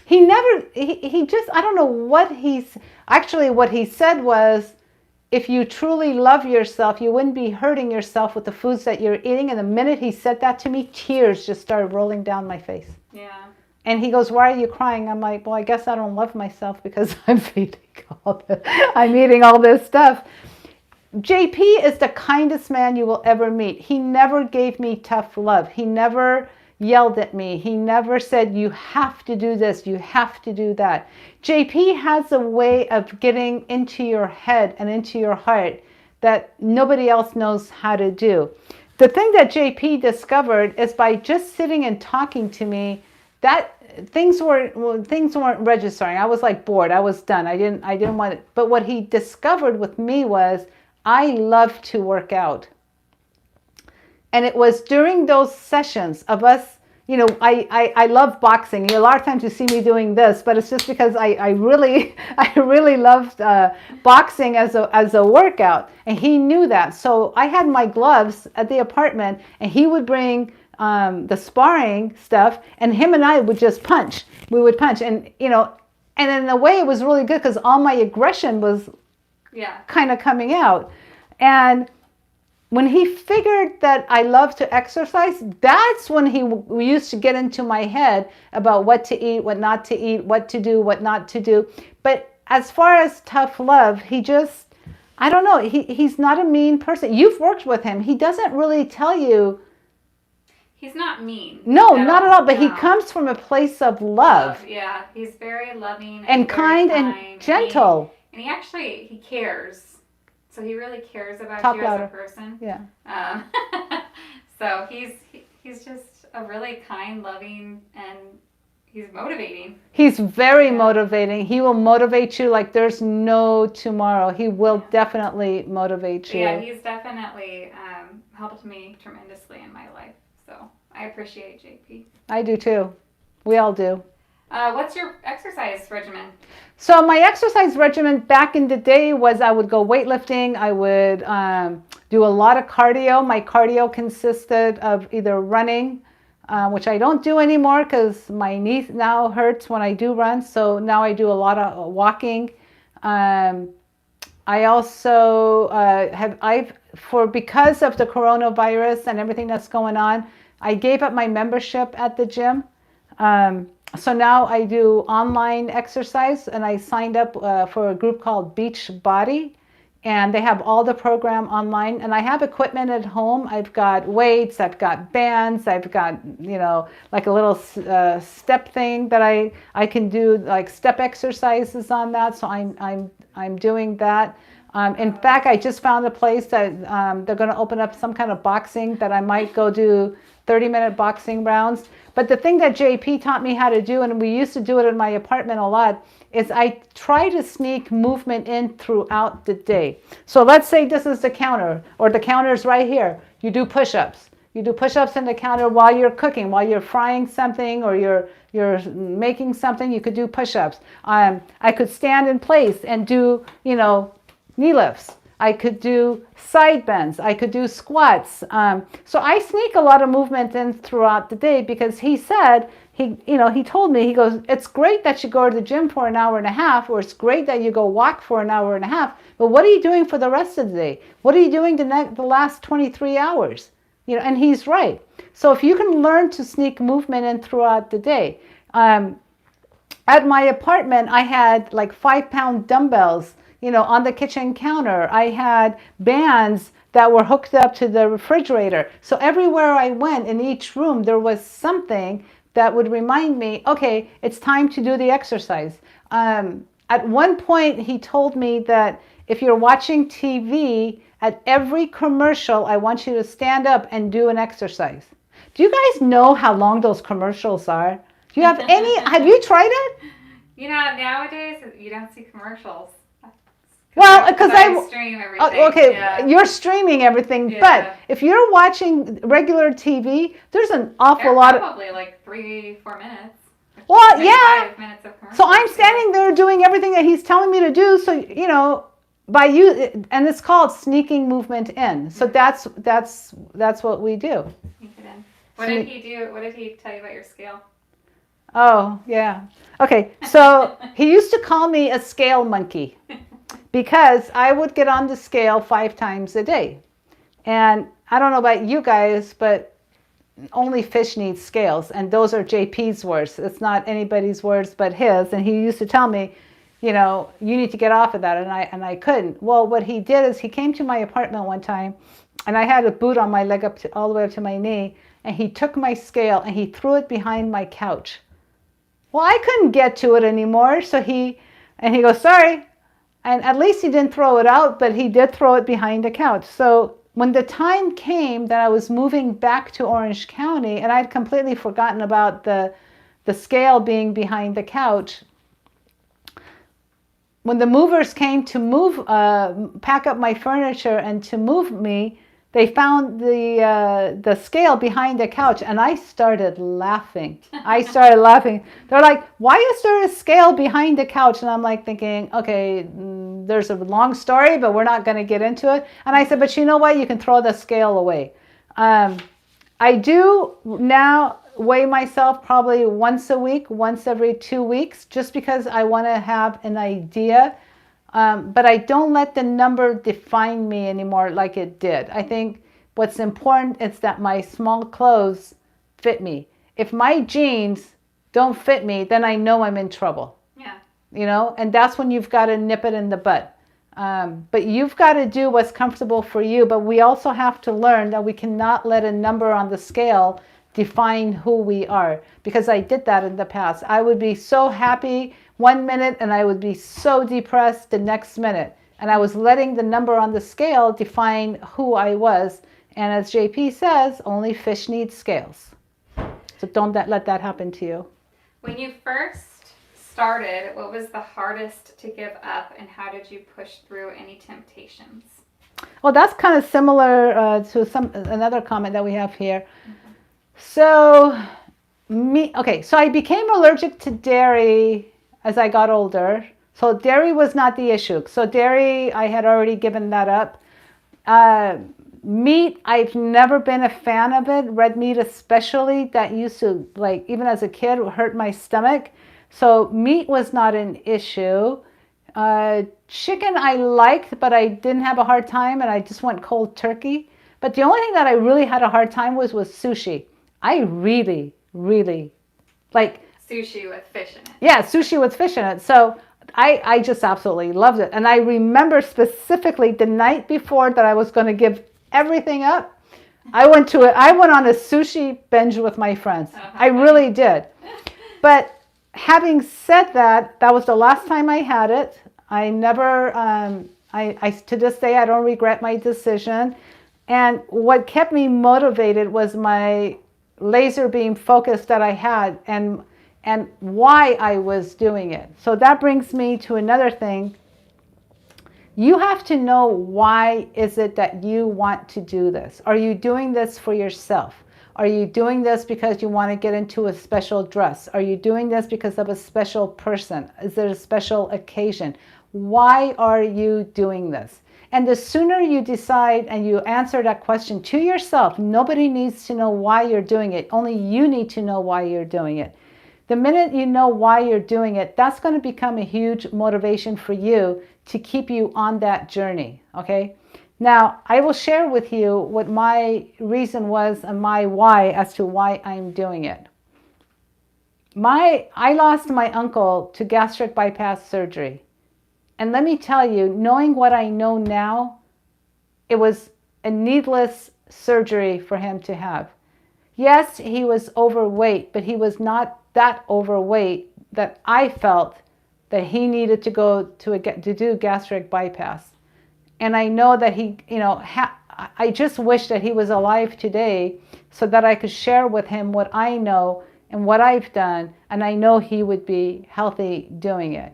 he just, I don't know what what he said was, if you truly love yourself, you wouldn't be hurting yourself with the foods that you're eating. And the minute he said that to me, tears just started rolling down my face. Yeah. And he goes, why are you crying? I'm like, well, I guess I don't love myself because I'm I'm eating all this stuff. JP is the kindest man you will ever meet. He never gave me tough love. He never yelled at me. He never said, you have to do this, you have to do that. JP has a way of getting into your head and into your heart that nobody else knows how to do. The thing that JP discovered is by just sitting and talking to me, that things weren't registering. I was like bored. I was done. I didn't want it. But what he discovered with me was, I love to work out. And it was during those sessions of us, I love boxing. A lot of times you see me doing this, but it's just because I really loved boxing as a workout. And he knew that. So I had my gloves at the apartment, and he would bring the sparring stuff, and him and I would just punch. We would punch. And in a way it was really good because all my aggression was kind of coming out. And when he figured that I love to exercise, that's when we used to get into my head about what to eat, what not to eat, what to do, what not to do. But as far as tough love, he just, I don't know, he's not a mean person. You've worked with him. He doesn't really tell you. He's not mean. No, not at all. But he comes from a place of love. Yeah, he's very loving and kind and gentle. And he cares. So he really cares about you as a person. Yeah. So he's just a really kind, loving, and he's motivating. He's very motivating. He will motivate you like there's no tomorrow. He will definitely motivate you. Yeah, he's definitely helped me tremendously in my life. So I appreciate JP. I do too. We all do. What's your exercise regimen? So my exercise regimen back in the day was I would go weightlifting. I would do a lot of cardio. My cardio consisted of either running, which I don't do anymore because my knee now hurts when I do run. So now I do a lot of walking. I also because of the coronavirus and everything that's going on, I gave up my membership at the gym. So now I do online exercise, and I signed up for a group called Beach Body, and they have all the program online. And I have equipment at home. I've got weights, I've got bands, I've got like a little step thing that I can do, like step exercises on that. So I'm doing that. In fact, I just found a place that they're going to open up some kind of boxing that I might go do 30-minute boxing rounds. But the thing that JP taught me how to do, and we used to do it in my apartment a lot, is I try to sneak movement in throughout the day. So let's say this is the counter, or the counter's right here. You do push-ups. You do push-ups in the counter while you're cooking, while you're frying something, or you're making something. You could do push-ups. I could stand in place and do, knee lifts. I could do side bends. I could do squats. So I sneak a lot of movement in throughout the day because he said, he told me, he goes, it's great that you go to the gym for an hour and a half, or it's great that you go walk for an hour and a half, but what are you doing for the rest of the day? What are you doing the last 23 hours? And he's right. So if you can learn to sneak movement in throughout the day. At my apartment, I had like 5-pound dumbbells on the kitchen counter. I had bands that were hooked up to the refrigerator. So everywhere I went in each room, there was something that would remind me, okay, it's time to do the exercise. At one point, he told me that if you're watching TV at every commercial, I want you to stand up and do an exercise. Do you guys know how long those commercials are? Do you have have you tried it? Nowadays you don't see commercials. Well, because I stream everything. Okay, yeah. You're streaming everything, yeah. But if you're watching regular TV, there's an awful lot of probably like 3-4 minutes. Well, yeah. 5 minutes of commercials. So I'm standing there doing everything that he's telling me to do. So and it's called sneaking movement in. So that's what we do. Sneak it in. What did he do? What did he tell you about your scale? Oh, yeah. Okay, so he used to call me a scale monkey because I would get on the scale 5 times a day. And I don't know about you guys, but only fish needs scales. And those are JP's words. It's not anybody's words but his. And he used to tell me, you need to get off of that. And I couldn't. Well, what he did is he came to my apartment one time and I had a boot on my leg all the way up to my knee. And he took my scale and he threw it behind my couch. Well, I couldn't get to it anymore. So he goes, sorry. And at least he didn't throw it out, but he did throw it behind the couch. So when the time came that I was moving back to Orange County, and I'd completely forgotten about the scale being behind the couch, when the movers came to pack up my furniture and to move me, they found the scale behind the couch, and I started laughing. They're like, why is there a scale behind the couch? And I'm like thinking, okay, there's a long story, but we're not going to get into it. And I said, but you know what? You can throw the scale away. I do now weigh myself probably once a week, once every 2 weeks, just because I want to have an idea. But I don't let the number define me anymore like it did. I think what's important is that my small clothes fit me. If my jeans don't fit me, then I know I'm in trouble. Yeah. And that's when you've got to nip it in the bud. But you've got to do what's comfortable for you. But we also have to learn that we cannot let a number on the scale define who we are. Because I did that in the past. I would be so happy 1 minute and I would be so depressed the next minute. And I was letting the number on the scale define who I was. And as JP says, only fish need scales. So don't let that happen to you. When you first started, what was the hardest to give up and how did you push through any temptations? Well, that's kind of similar to another comment that we have here. Mm-hmm. So I became allergic to dairy as I got older. So dairy was not the issue. So dairy, I had already given that up. Meat, I've never been a fan of it. Red meat especially, that used to, even as a kid, hurt my stomach. So meat was not an issue. Chicken I liked, but I didn't have a hard time, and I just went cold turkey. But the only thing that I really had a hard time with was sushi. I really, really like sushi with fish in it. Yeah, sushi with fish in it. So I just absolutely loved it. And I remember specifically the night before that I was going to give everything up, I went on a sushi binge with my friends. I really did. But having said that, that was the last time I had it. I never, to this day, I don't regret my decision. And what kept me motivated was my laser beam focus that I had and why I was doing it. So that brings me to another thing. You have to know, why is it that you want to do this? Are you doing this for yourself? Are you doing this because you want to get into a special dress? Are you doing this because of a special person? Is there a special occasion? Why are you doing this? And the sooner you decide and you answer that question to yourself, nobody needs to know why you're doing it. Only you need to know why you're doing it. The minute you know why you're doing it, that's going to become a huge motivation for you to keep you on that journey, okay? Now, I will share with you what my reason was and my why as to why I'm doing it. I lost my uncle to gastric bypass surgery. And let me tell you, knowing what I know now, it was a needless surgery for him to have. Yes, he was overweight, but he was not that overweight that I felt that he needed to go to do gastric bypass. And I know that he, I just wish that he was alive today so that I could share with him what I know and what I've done, and I know he would be healthy doing it.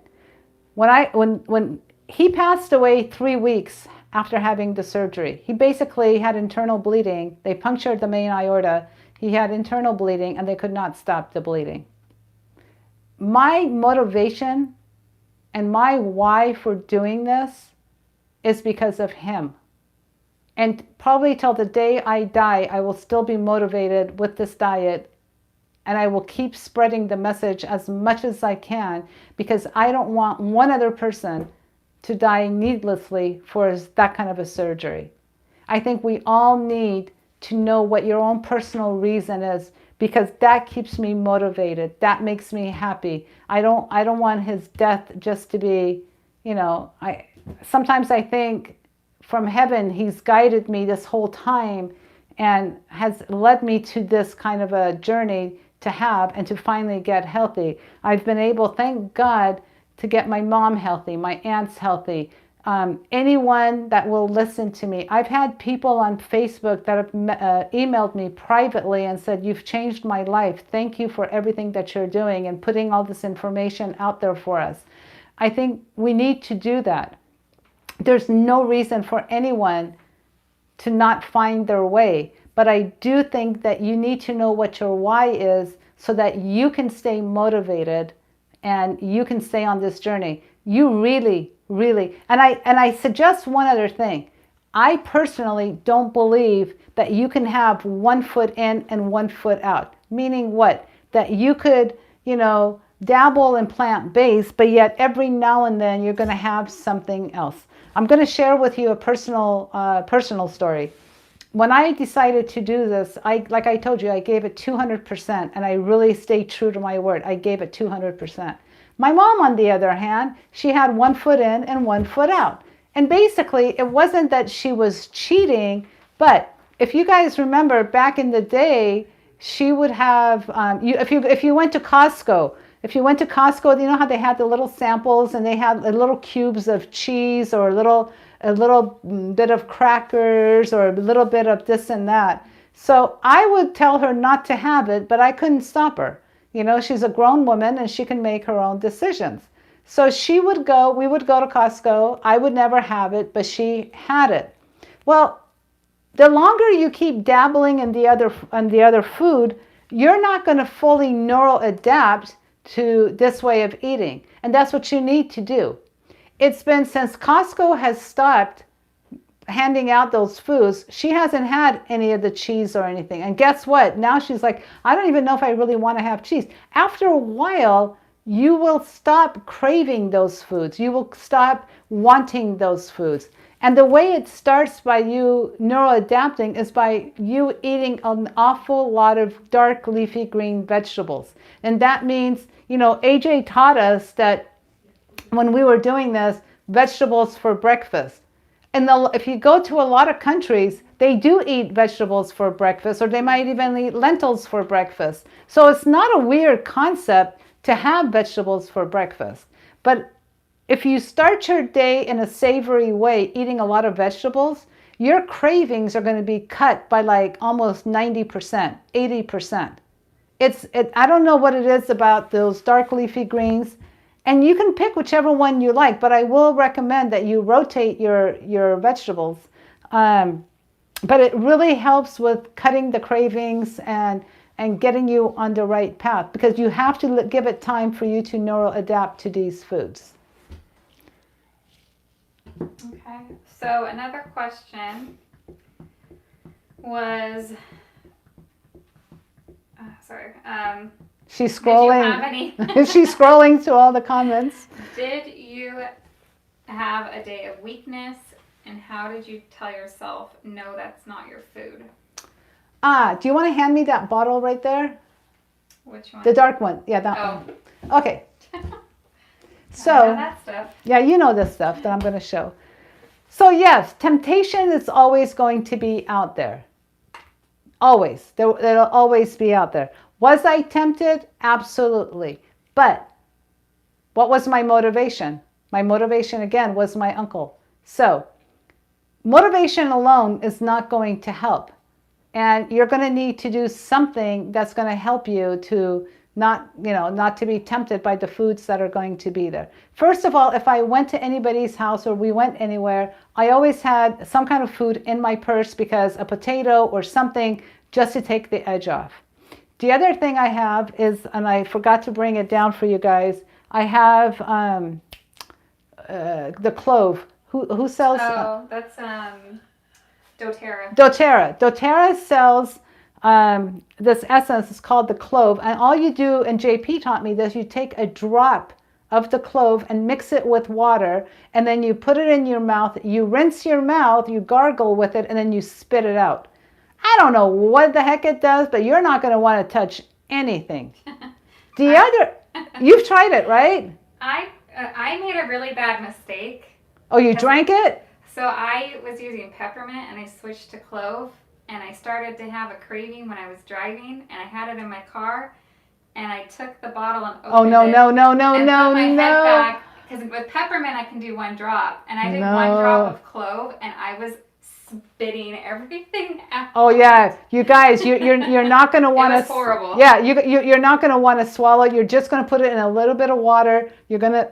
When he passed away 3 weeks after having the surgery, he basically had internal bleeding. They punctured the main aorta. He had internal bleeding, and they could not stop the bleeding. My motivation and my why for doing this is because of him. And probably till the day I die, I will still be motivated with this diet, and I will keep spreading the message as much as I can, because I don't want one other person to die needlessly for that kind of a surgery. I think we all need to know what your own personal reason is, because that keeps me motivated. That makes me happy. I don't want his death just to be, sometimes I think from heaven he's guided me this whole time and has led me to this kind of a journey to have and to finally get healthy. I've been able, thank God, to get my mom healthy, my aunts healthy, anyone that will listen to me. I've had people on Facebook that have emailed me privately and said, "You've changed my life. Thank you for everything that you're doing and putting all this information out there for us." I think we need to do that. There's no reason for anyone to not find their way. But I do think that you need to know what your why is so that you can stay motivated and you can stay on this journey. You really, and I suggest one other thing. I personally don't believe that you can have 1 foot in and 1 foot out. Meaning what? That you could, dabble in plant-based, but yet every now and then you're going to have something else. I'm going to share with you a personal story. When I decided to do this, like I told you, I gave it 200%, and I really stayed true to my word. I gave it 200%. My mom, on the other hand, she had 1 foot in and 1 foot out. And basically, it wasn't that she was cheating, but if you guys remember back in the day, she would have, if you went to Costco, you know how they had the little samples and they had little cubes of cheese or a little bit of crackers or a little bit of this and that. So I would tell her not to have it, but I couldn't stop her. She's a grown woman and she can make her own decisions. So we would go to Costco. I would never have it, but she had it. Well, the longer you keep dabbling in the other food, you're not going to fully neural adapt to this way of eating. And that's what you need to do. It's been since Costco has stopped handing out those foods, she hasn't had any of the cheese or anything. And guess what? Now she's like, I don't even know if I really want to have cheese. After a while, you will stop craving those foods. You will stop wanting those foods. And the way it starts by you neuroadapting is by you eating an awful lot of dark leafy green vegetables. And that means, AJ taught us that when we were doing this, vegetables for breakfast. And if you go to a lot of countries, they do eat vegetables for breakfast, or they might even eat lentils for breakfast. So it's not a weird concept to have vegetables for breakfast. But if you start your day in a savory way, eating a lot of vegetables, your cravings are going to be cut by like almost 90%, 80%. I don't know what it is about those dark leafy greens. And you can pick whichever one you like, but I will recommend that you rotate your vegetables. But it really helps with cutting the cravings and getting you on the right path, because you have to give it time for you to neuroadapt to these foods. Okay, so another question was, She's scrolling. She's scrolling to all the comments. Did you have a day of weakness, and how did you tell yourself, no, that's not your food? Do you want to hand me that bottle right there? Which one? The dark one. Yeah, that one. Okay. So, I know that stuff. Yeah, you know this stuff that I'm going to show. So yes, temptation is always going to be out there. Always. It'll always be out there. Was I tempted? Absolutely. But what was my motivation? My motivation, again, was my uncle. So motivation alone is not going to help. And you're going to need to do something that's going to help you to not to be tempted by the foods that are going to be there. First of all, if I went to anybody's house or we went anywhere, I always had some kind of food in my purse, because a potato or something, just to take the edge off. The other thing I have is, and I forgot to bring it down for you guys, I have the clove. Who sells? Oh, that's doTERRA. doTERRA sells this essence. It's called the clove, and all you do, and JP taught me this, you take a drop of the clove and mix it with water, and then you put it in your mouth, you rinse your mouth, you gargle with it, and then you spit it out. I don't know what the heck it does, but you're not going to want to touch anything. You've tried it, right? I made a really bad mistake. Oh, you drank it? So I was using peppermint and I switched to clove, and I started to have a craving when I was driving, and I had it in my car, and I took the bottle and opened it. And put my head back, because with peppermint I can do 1 drop, and I did 1 drop of clove, and I was spitting everything out. Oh yeah, you guys, you're not going to want to. It was horrible. Yeah, you're not going to want to swallow. You're just going to put it in a little bit of water. You're going to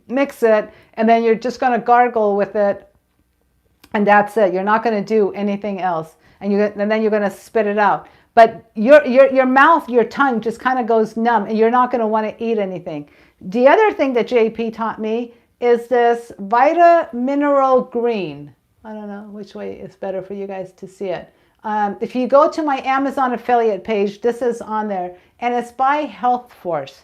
mix it, and then you're just going to gargle with it, and that's it. You're not going to do anything else, and then you're going to spit it out. But your mouth, your tongue just kind of goes numb, and you're not going to want to eat anything. The other thing that JP taught me is this Vita Mineral Green. I don't know which way is better for you guys to see it. If you go to my Amazon affiliate page, this is on there, and it's by Health Force.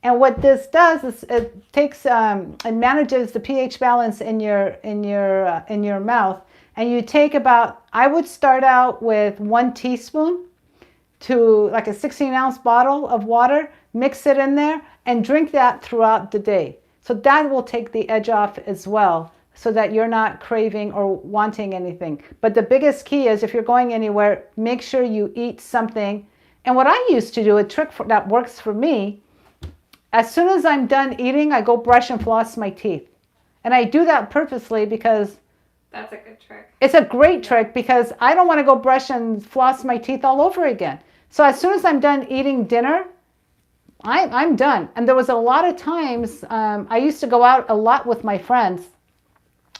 And what this does is it takes and manages the pH balance in your mouth. And you take I would start out with 1 teaspoon to like a 16-ounce bottle of water, mix it in there, and drink that throughout the day. So that will take the edge off as well, so that you're not craving or wanting anything. But the biggest key is, if you're going anywhere, make sure you eat something. And what I used to do, a trick that works for me, as soon as I'm done eating, I go brush and floss my teeth. And I do that purposely because that's a good trick. It's a great trick, because I don't want to go brush and floss my teeth all over again. So as soon as I'm done eating dinner, I'm done. And there was a lot of times, I used to go out a lot with my friends,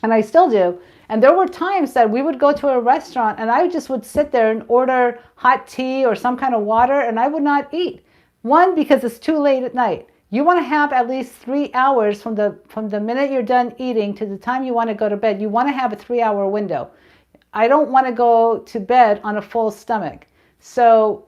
and I still do. And there were times that we would go to a restaurant, and I just would sit there and order hot tea or some kind of water, and I would not eat. 1, because it's too late at night. You want to have at least 3 hours from the minute you're done eating to the time you want to go to bed. You want to have a 3-hour window. I don't want to go to bed on a full stomach. So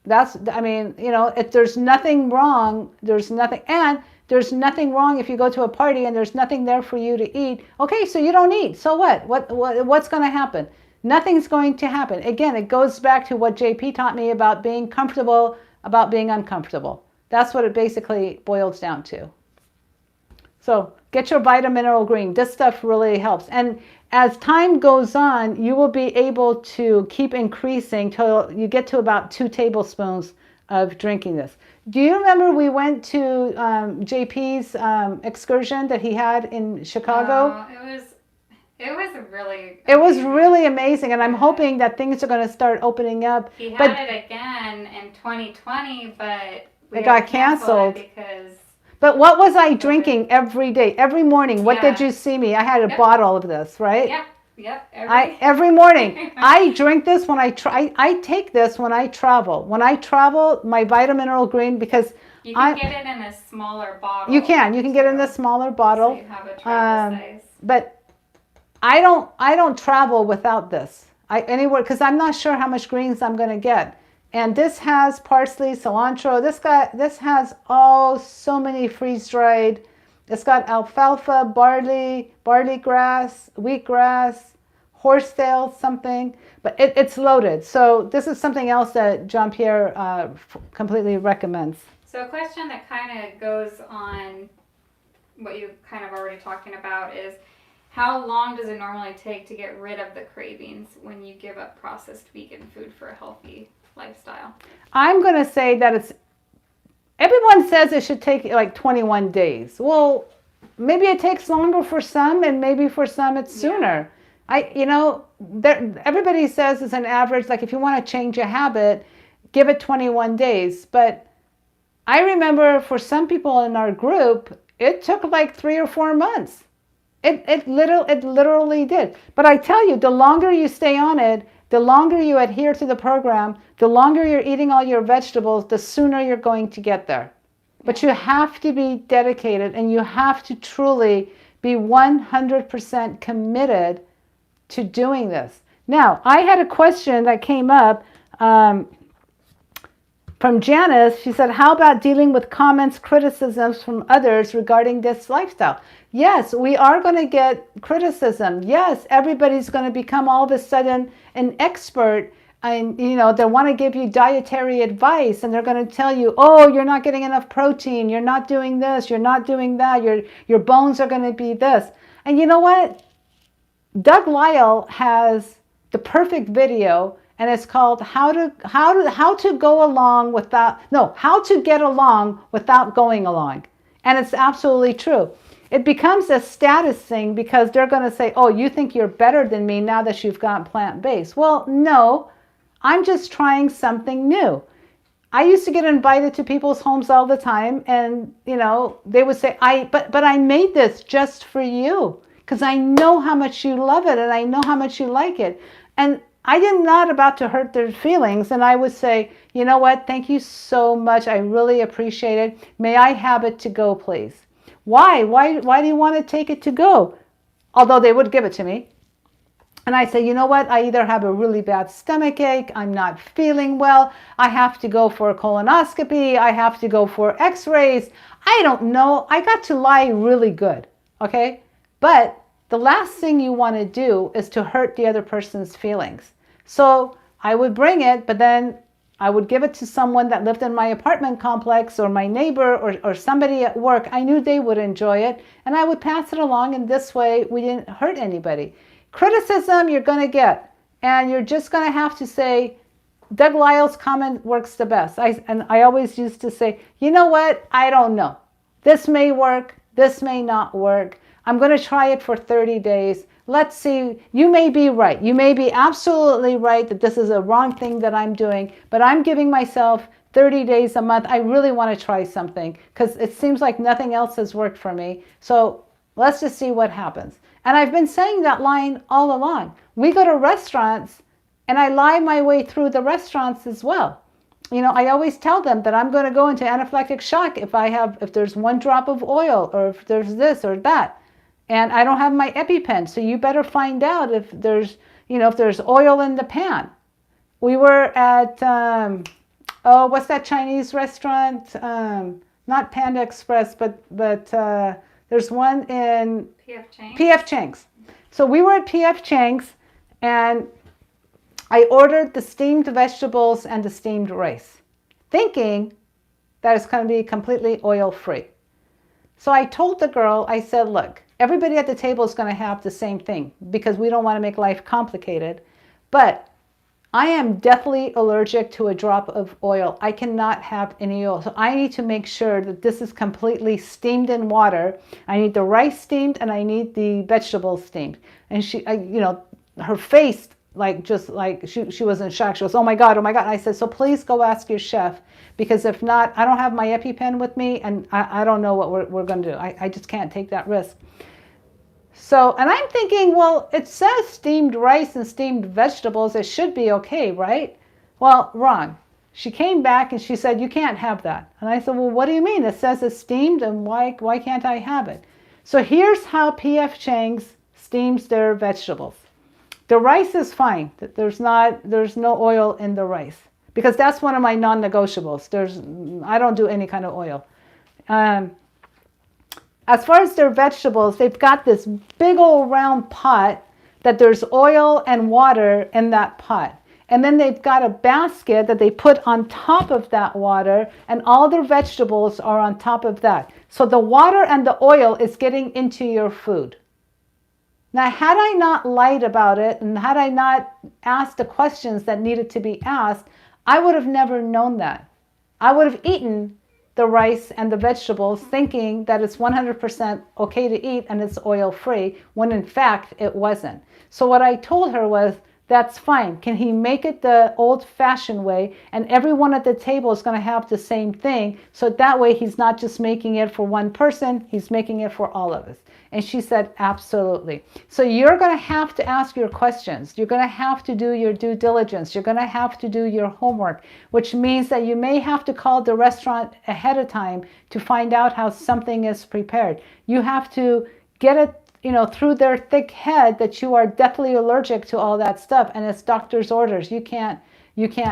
if there's nothing wrong, there's nothing. And there's nothing wrong if you go to a party and there's nothing there for you to eat. Okay, so you don't eat. So what? What's going to happen? Nothing's going to happen. Again, it goes back to what JP taught me about being comfortable, about being uncomfortable. That's what it basically boils down to. So get your Vita Mineral Green. This stuff really helps. And as time goes on, you will be able to keep increasing till you get to about 2 tablespoons of drinking this. Do you remember we went to JP's excursion that he had in Chicago? It was really amazing. It was really amazing, and I'm hoping that things are going to start opening up. He had it again in 2020, but it got canceled because. But what was I drinking every day, every morning? What did you see me? I had a bottle of this, right? Yep. Every morning. I drink this when I take this when I travel. When I travel, my Vita Mineral Green, because you can get it in a smaller bottle. You can get it in a smaller bottle. So you have a travel size. But I don't travel without this. Anywhere, because I'm not sure how much greens I'm going to get. And this has parsley, cilantro. This has so many freeze-dried. It's got alfalfa, barley grass, wheatgrass, horsetail, something. But it's loaded. So this is something else that Jean-Pierre completely recommends. So a question that kind of goes on what you kind of already talking about is, how long does it normally take to get rid of the cravings when you give up processed vegan food for a healthy lifestyle? I'm going to say that everyone says it should take like 21 days. Well, maybe it takes longer for some, and maybe for some it's sooner. Everybody says it's an average, like if you want to change a habit, give it 21 days. But I remember for some people in our group, it took like 3 or 4 months. It literally did. But I tell you, the longer you stay on it, the longer you adhere to the program, the longer you're eating all your vegetables, the sooner you're going to get there. But you have to be dedicated, and you have to truly be 100% committed to doing this. Now, I had a question that came up from Janice. She said, how about dealing with comments, criticisms from others regarding this lifestyle? Yes, we are going to get criticism. Yes, everybody's going to become all of a sudden an expert, and they want to give you dietary advice, and they're going to tell you, oh, you're not getting enough protein, you're not doing this, you're not doing that, your bones are going to be this. And you know what? Doug Lyle has the perfect video, and it's called how to get along without going along. And it's absolutely true. It becomes a status thing because they're going to say, oh, you think you're better than me now that you've gone plant-based. Well, no, I'm just trying something new. I used to get invited to people's homes all the time, and they would say, but I made this just for you because I know how much you love it and I know how much you like it. And I am not about to hurt their feelings, and I would say, you know what, thank you so much, I really appreciate it. May I have it to go, please? Why do you want to take it to go? Although they would give it to me. And I say, you know what, I either have a really bad stomach ache, I'm not feeling well, I have to go for a colonoscopy, I have to go for x-rays, I don't know, I got to lie really good, okay? But the last thing you want to do is to hurt the other person's feelings. So I would bring it, but then I would give it to someone that lived in my apartment complex, or my neighbor, or somebody at work. I knew they would enjoy it, and I would pass it along, and this way we didn't hurt anybody. Criticism you're going to get, and you're just going to have to say, Doug Lyle's comment works the best. I always used to say, you know what, I don't know. This may work, this may not work. I'm going to try it for 30 days. Let's see. You may be right. You may be absolutely right that this is a wrong thing that I'm doing, but I'm giving myself 30 days a month. I really want to try something because it seems like nothing else has worked for me. So let's just see what happens. And I've been saying that line all along. We go to restaurants, and I lie my way through the restaurants as well. I always tell them that I'm going to go into anaphylactic shock if there's 1 drop of oil, or if there's this or that. And I don't have my EpiPen, so you better find out if there's oil in the pan. We were at, what's that Chinese restaurant? Not Panda Express, but there's one in P.F. Chang's. So we were at P.F. Chang's, and I ordered the steamed vegetables and the steamed rice, thinking that it's going to be completely oil-free. So I told the girl, I said, look, everybody at the table is going to have the same thing because we don't want to make life complicated. But I am deathly allergic to a drop of oil. I cannot have any oil. So I need to make sure that this is completely steamed in water. I need the rice steamed, and I need the vegetables steamed. And she, her face, she was in shock. She goes, oh my God. And I said, so please go ask your chef, because if not, I don't have my EpiPen with me, and I don't know what we're going to do. I just can't take that risk. So, and I'm thinking, well, it says steamed rice and steamed vegetables. It should be okay, right? Well, wrong. She came back and she said, you can't have that. And I said, well, what do you mean? It says it's steamed, and why can't I have it? So here's how P.F. Chang's steams their vegetables. The rice is fine. There's no oil in the rice, because that's one of my non-negotiables. I don't do any kind of oil. As far as their vegetables, they've got this big old round pot that there's oil and water in that pot. And then they've got a basket that they put on top of that water, and all their vegetables are on top of that. So the water and the oil is getting into your food. Now, had I not lied about it, and had I not asked the questions that needed to be asked, I would have never known that. I would have eaten the rice and the vegetables thinking that it's 100% okay to eat and it's oil free, when in fact it wasn't. So what I told her was, that's fine. Can he make it the old-fashioned way? And everyone at the table is going to have the same thing. So that way he's not just making it for one person, he's making it for all of us. And she said, absolutely. So you're going to have to ask your questions. You're going to have to do your due diligence. You're going to have to do your homework, which means that you may have to call the restaurant ahead of time to find out how something is prepared. You have to get it through their thick head that you are deathly allergic to all that stuff, and it's doctor's orders. You can't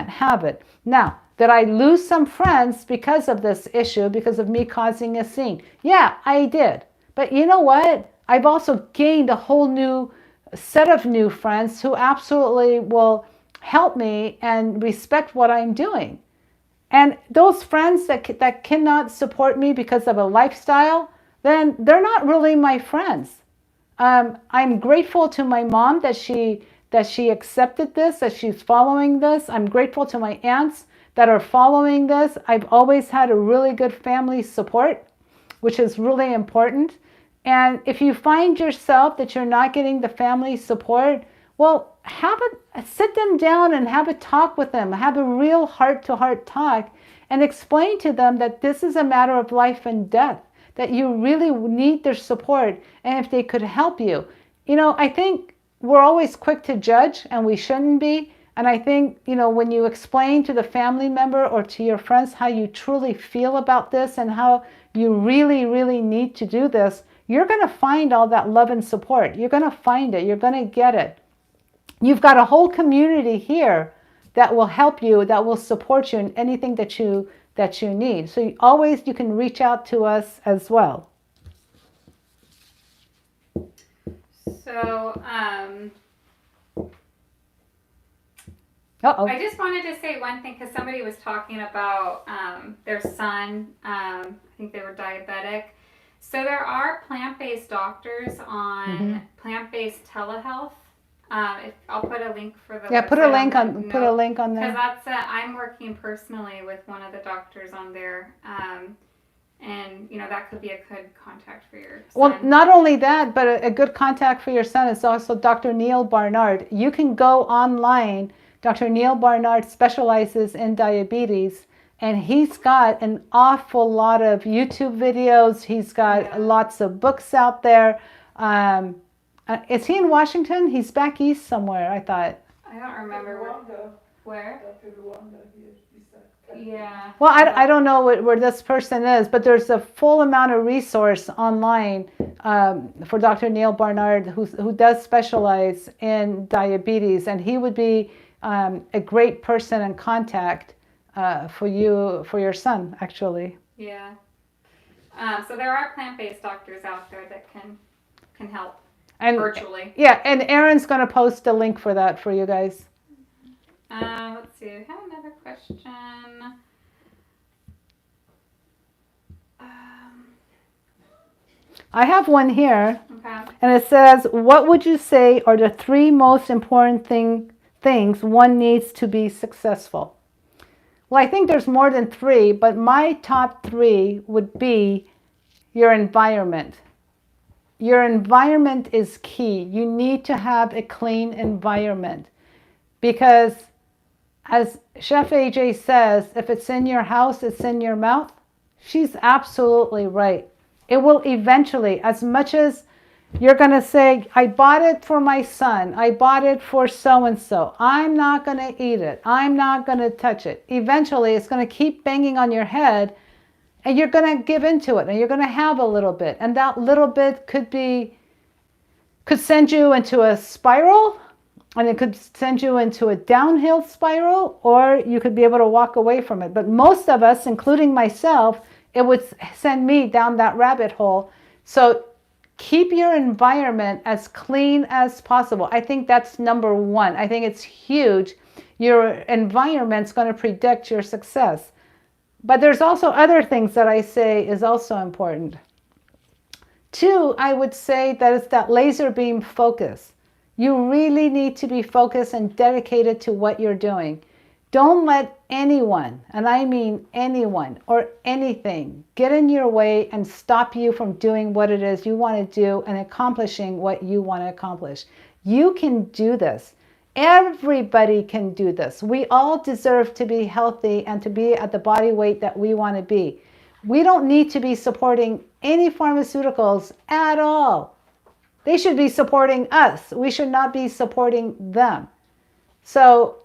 have it. Now, did I lose some friends because of this issue, because of me causing a scene? Yeah, I did. But you know what? I've also gained a whole new set of new friends who absolutely will help me and respect what I'm doing. And those friends that cannot support me because of a lifestyle, then they're not really my friends. I'm grateful to my mom that she accepted this, that she's following this. I'm grateful to my aunts that are following this. I've always had a really good family support, which is really important. And if you find yourself that you're not getting the family support, well, sit them down and have a talk with them. Have a real heart-to-heart talk and explain to them that this is a matter of life and death, that you really need their support, and if they could help you. I think we're always quick to judge, and we shouldn't be. And I think, when you explain to the family member or to your friends how you truly feel about this and how you really, really need to do this, you're going to find all that love and support. You're going to find it. You're going to get it. You've got a whole community here that will help you, that will support you in anything that you need. So you can reach out to us as well. So, Uh-oh. I just wanted to say one thing, because somebody was talking about their son. I think they were diabetic. So there are plant-based doctors on plant-based telehealth. I'll put a link for the put a link on there. Because I'm working personally with one of the doctors on there, and that could be a good contact for your son. Well, not only that, but a good contact for your son is also Dr. Neil Barnard. You can go online. Dr. Neil Barnard specializes in diabetes, and he's got an awful lot of YouTube videos. He's got lots of books out there. Is he in Washington? He's back east somewhere, I thought. I don't remember where. Yeah. Well, I don't know where this person is, but there's a full amount of resource online for Dr. Neil Barnard, who does specialize in diabetes, and he would be a great person in contact for your son, actually. Yeah. So there are plant-based doctors out there that can help. And virtually. Yeah, and Erin's going to post a link for that for you guys. Let's see. I have another question. I have one here. Okay. And it says, what would you say are the 3 most important things one needs to be successful? Well, I think there's more than 3, but my top 3 would be your environment. Your environment is key. You need to have a clean environment, because as Chef AJ says, if it's in your house, it's in your mouth. She's absolutely right. It will eventually, as much as you're going to say, I bought it for my son, I bought it for so-and-so, I'm not going to eat it, I'm not going to touch it. Eventually, it's going to keep banging on your head, and you're going to give into it, and you're going to have a little bit. And that little bit could send you into a spiral, and it could send you into a downhill spiral, or you could be able to walk away from it. But most of us, including myself, it would send me down that rabbit hole. So keep your environment as clean as possible. I think that's number 1. I think it's huge. Your environment's going to predict your success. But there's also other things that I say is also important. 2, I would say that it's that laser beam focus. You really need to be focused and dedicated to what you're doing. Don't let anyone, and I mean anyone or anything, get in your way and stop you from doing what it is you want to do and accomplishing what you want to accomplish. You can do this. Everybody can do this. We all deserve to be healthy and to be at the body weight that we want to be. We don't need to be supporting any pharmaceuticals at all. They should be supporting us. We should not be supporting them. So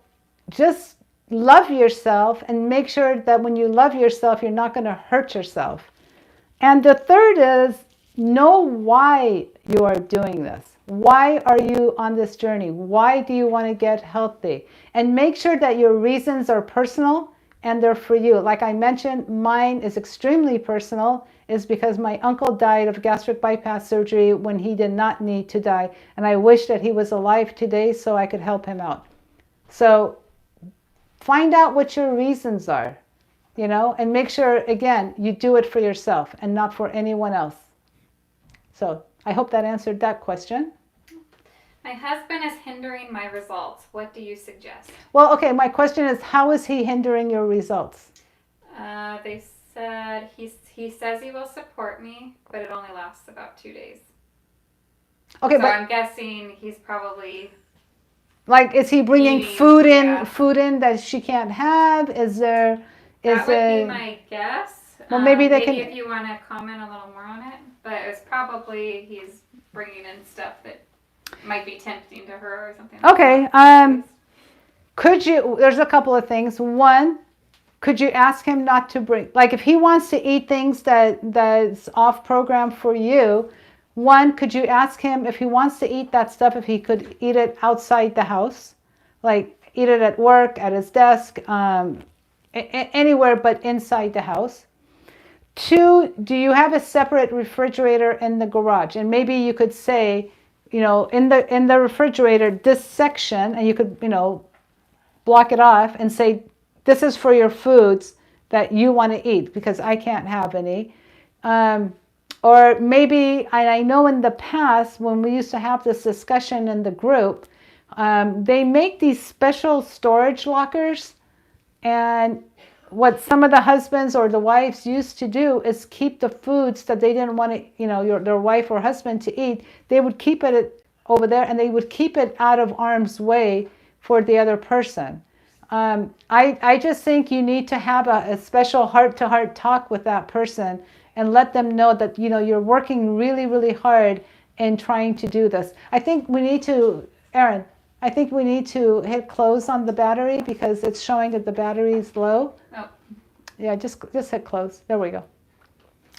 just love yourself and make sure that when you love yourself, you're not going to hurt yourself. And the third is know why you are doing this. Why are you on this journey? Why do you want to get healthy? And make sure that your reasons are personal and they're for you. Like I mentioned, mine is extremely personal. Is because my uncle died of gastric bypass surgery when he did not need to die. And I wish that he was alive today so I could help him out. So find out what your reasons are, and make sure, again, you do it for yourself and not for anyone else. So I hope that answered that question. My husband is hindering my results. What do you suggest? Well, okay, my question is, how is he hindering your results? They said he says he will support me, but it only lasts about 2 days. Okay, so but I'm guessing he's probably... Like, is he bringing eating, food in yeah. that she can't have? That would be my guess. Well, maybe they maybe can. If you want to comment a little more on it, but it's probably he's bringing in stuff that might be tempting to her or something. Okay. Like that. Could you? There's a couple of things. One, could you ask him not to bring? Like, if he wants to eat things that's off program for you. One, could you ask him if he wants to eat that stuff, if he could eat it outside the house? Like, eat it at work, at his desk, anywhere but inside the house. Two, do you have a separate refrigerator in the garage? And maybe you could say, in the refrigerator, this section, and you could, block it off and say, this is for your foods that you want to eat because I can't have any. Or maybe, and I know in the past when we used to have this discussion in the group, they make these special storage lockers. And what some of the husbands or the wives used to do is keep the foods that they didn't want to, their wife or husband to eat. They would keep it over there and they would keep it out of harm's way for the other person. I just think you need to have a special heart-to-heart talk with that person and let them know that, you're working really, really hard in trying to do this. I think we need to, Erin, hit close on the battery because it's showing that the battery is low. Oh. Yeah, just hit close. There we go.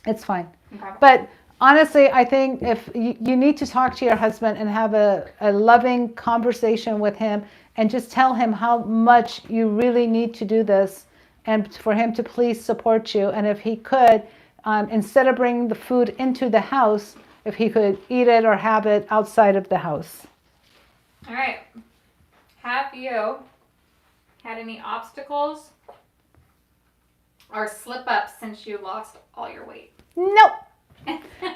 It's fine. Okay. But honestly, I think if you need to talk to your husband and have a loving conversation with him and just tell him how much you really need to do this and for him to please support you. And if he could, instead of bringing the food into the house, if he could eat it or have it outside of the house. All right. Have you had any obstacles or slip-ups since you lost all your weight? Nope.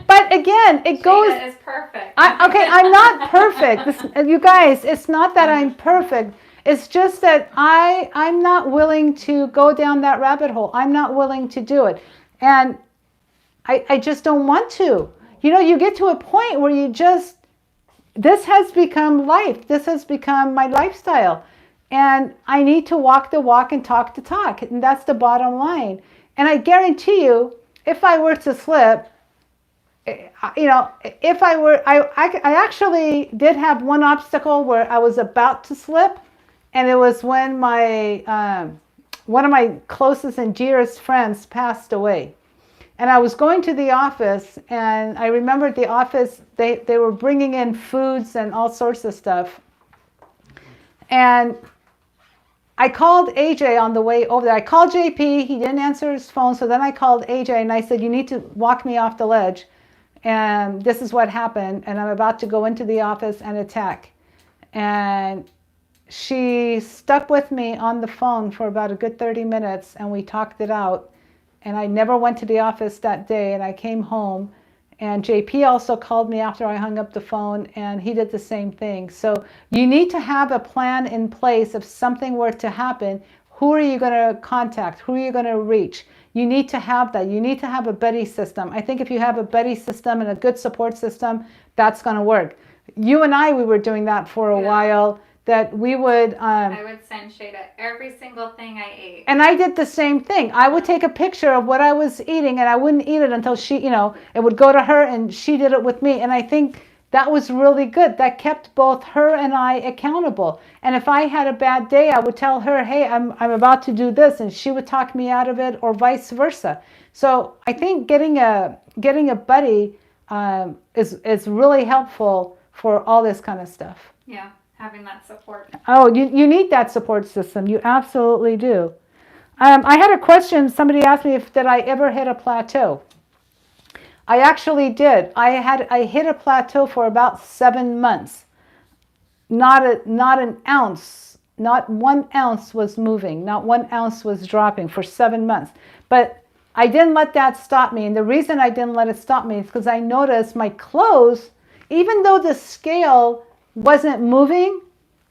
But again, it goes... Shayda is perfect. I'm not perfect. You guys, it's not that I'm perfect. It's just that I'm not willing to go down that rabbit hole. I'm not willing to do it. And I just don't want to. You get to a point where this has become life. This has become my lifestyle. And I need to walk the walk and talk the talk. And that's the bottom line. And I guarantee you, if I were to slip, I actually did have one obstacle where I was about to slip. And it was when one of my closest and dearest friends passed away. And I was going to the office, and I remember at the office, they were bringing in foods and all sorts of stuff. And I called AJ on the way over there. I called JP, he didn't answer his phone, so then I called AJ and I said, you need to walk me off the ledge. And this is what happened, and I'm about to go into the office and attack. And she stuck with me on the phone for about a good 30 minutes, and we talked it out. And I never went to the office that day, and I came home, And JP also called me after I hung up the phone, and he did the same thing. So you need to have a plan in place. If something were to happen, who are you going to contact? Who are you going to reach? You need to have that. You need to have a buddy system. I think if you have a buddy system and a good support system, that's going to work. You and I, we were doing that for a while, that we would... I would send Shayda every single thing I ate. And I did the same thing. I would take a picture of what I was eating, and I wouldn't eat it until she, it would go to her, and she did it with me. And I think that was really good. That kept both her and I accountable. And if I had a bad day, I would tell her, hey, I'm about to do this, and she would talk me out of it, or vice versa. So I think getting a buddy is really helpful for all this kind of stuff. Yeah. Having that support. Oh, you need that support system. You absolutely do. I had a question. Somebody asked me did I ever hit a plateau. I actually did. I hit a plateau for about 7 months. Not an ounce, not 1 ounce was moving. Not 1 ounce was dropping for 7 months. But I didn't let that stop me. And the reason I didn't let it stop me is because I noticed my clothes, even though the scale wasn't moving,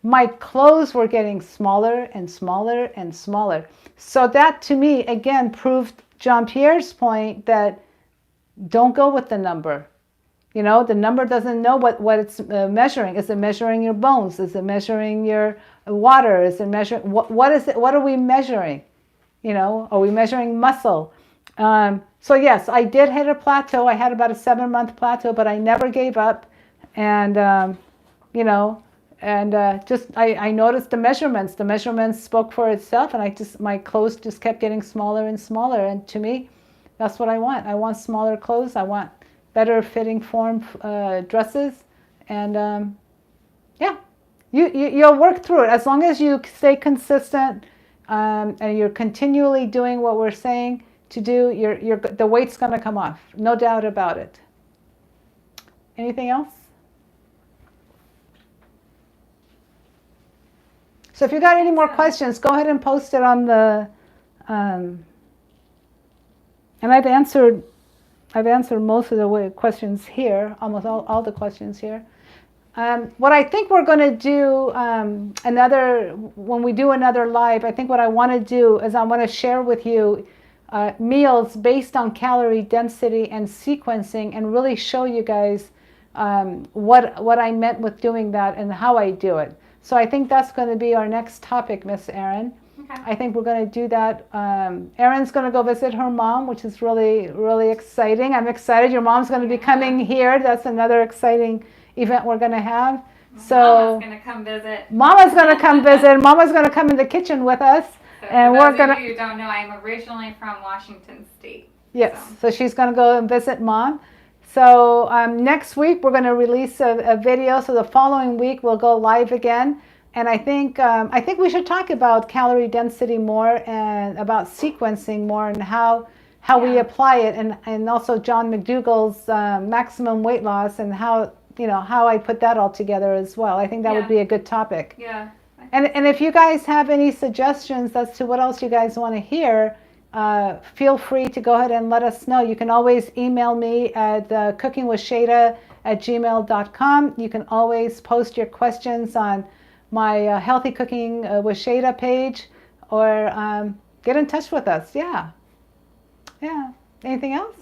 my clothes were getting smaller and smaller and smaller. So that to me, again, proved Jean-Pierre's point that don't go with the number. The number doesn't know what it's measuring. Is it measuring your bones? Is it measuring your water? Is it measuring, what is it? What are we measuring? Are we measuring muscle? So yes, I did hit a plateau. I had about a 7-month plateau, but I never gave up. And, I noticed the measurements spoke for itself, and my clothes just kept getting smaller and smaller. And to me, that's what I want. I want smaller clothes. I want better fitting form dresses. And you'll work through it. As long as you stay consistent and you're continually doing what we're saying to do, the weight's going to come off. No doubt about it. Anything else? So if you got any more questions, go ahead and post it on the, and I've answered most of the questions here, almost all the questions here. What I think we're going to do when we do another live, I think what I want to do is I want to share with you meals based on calorie density and sequencing, and really show you guys what I meant with doing that and how I do it. So I think that's going to be our next topic, Miss Erin. Okay. I think we're going to do that. Erin's going to go visit her mom, which is really, really exciting. I'm excited. Your mom's going to be coming here. That's another exciting event we're going to have. So Mama's going to come visit. Mama's going to come visit. Mama's going to come in the kitchen with us. So and for those of you who don't know, I'm originally from Washington State. Yes, so she's going to go and visit Mom. So next week we're going to release a video. So the following week we'll go live again. And I think we should talk about calorie density more, and about sequencing more, and how we apply it, and also John McDougall's maximum weight loss, and how I put that all together as well. I think that would be a good topic. Yeah. And if you guys have any suggestions as to what else you guys want to hear, feel free to go ahead and let us know. You can always email me at cookingwithshayda@gmail.com. You can always post your questions on my Healthy Cooking with Shayda page, or get in touch with us. Yeah. Anything else?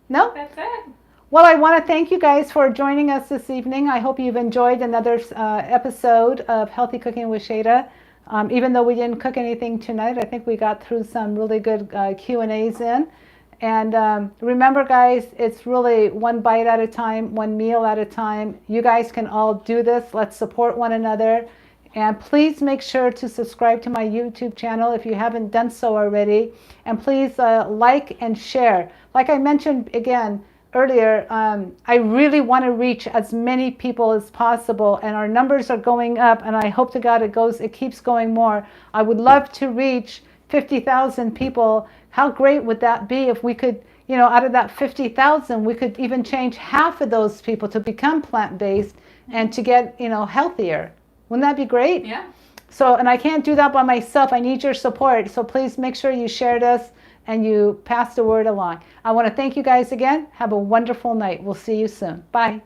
No? That's it. Well, I want to thank you guys for joining us this evening. I hope you've enjoyed another episode of Healthy Cooking with Shayda. Even though we didn't cook anything tonight, I think we got through some really good Q&As in. And remember, guys, it's really one bite at a time, one meal at a time. You guys can all do this. Let's support one another. And please make sure to subscribe to my YouTube channel if you haven't done so already. And please like and share. Like I mentioned again earlier, I really want to reach as many people as possible, and our numbers are going up, and I hope to God it keeps going more. I would love to reach 50,000 people. How great would that be if we could, out of that 50,000, we could even change half of those people to become plant-based and to get, healthier. Wouldn't that be great? Yeah. So, and I can't do that by myself. I need your support. So please make sure you share this and you pass the word along. I want to thank you guys again. Have a wonderful night. We'll see you soon. Bye.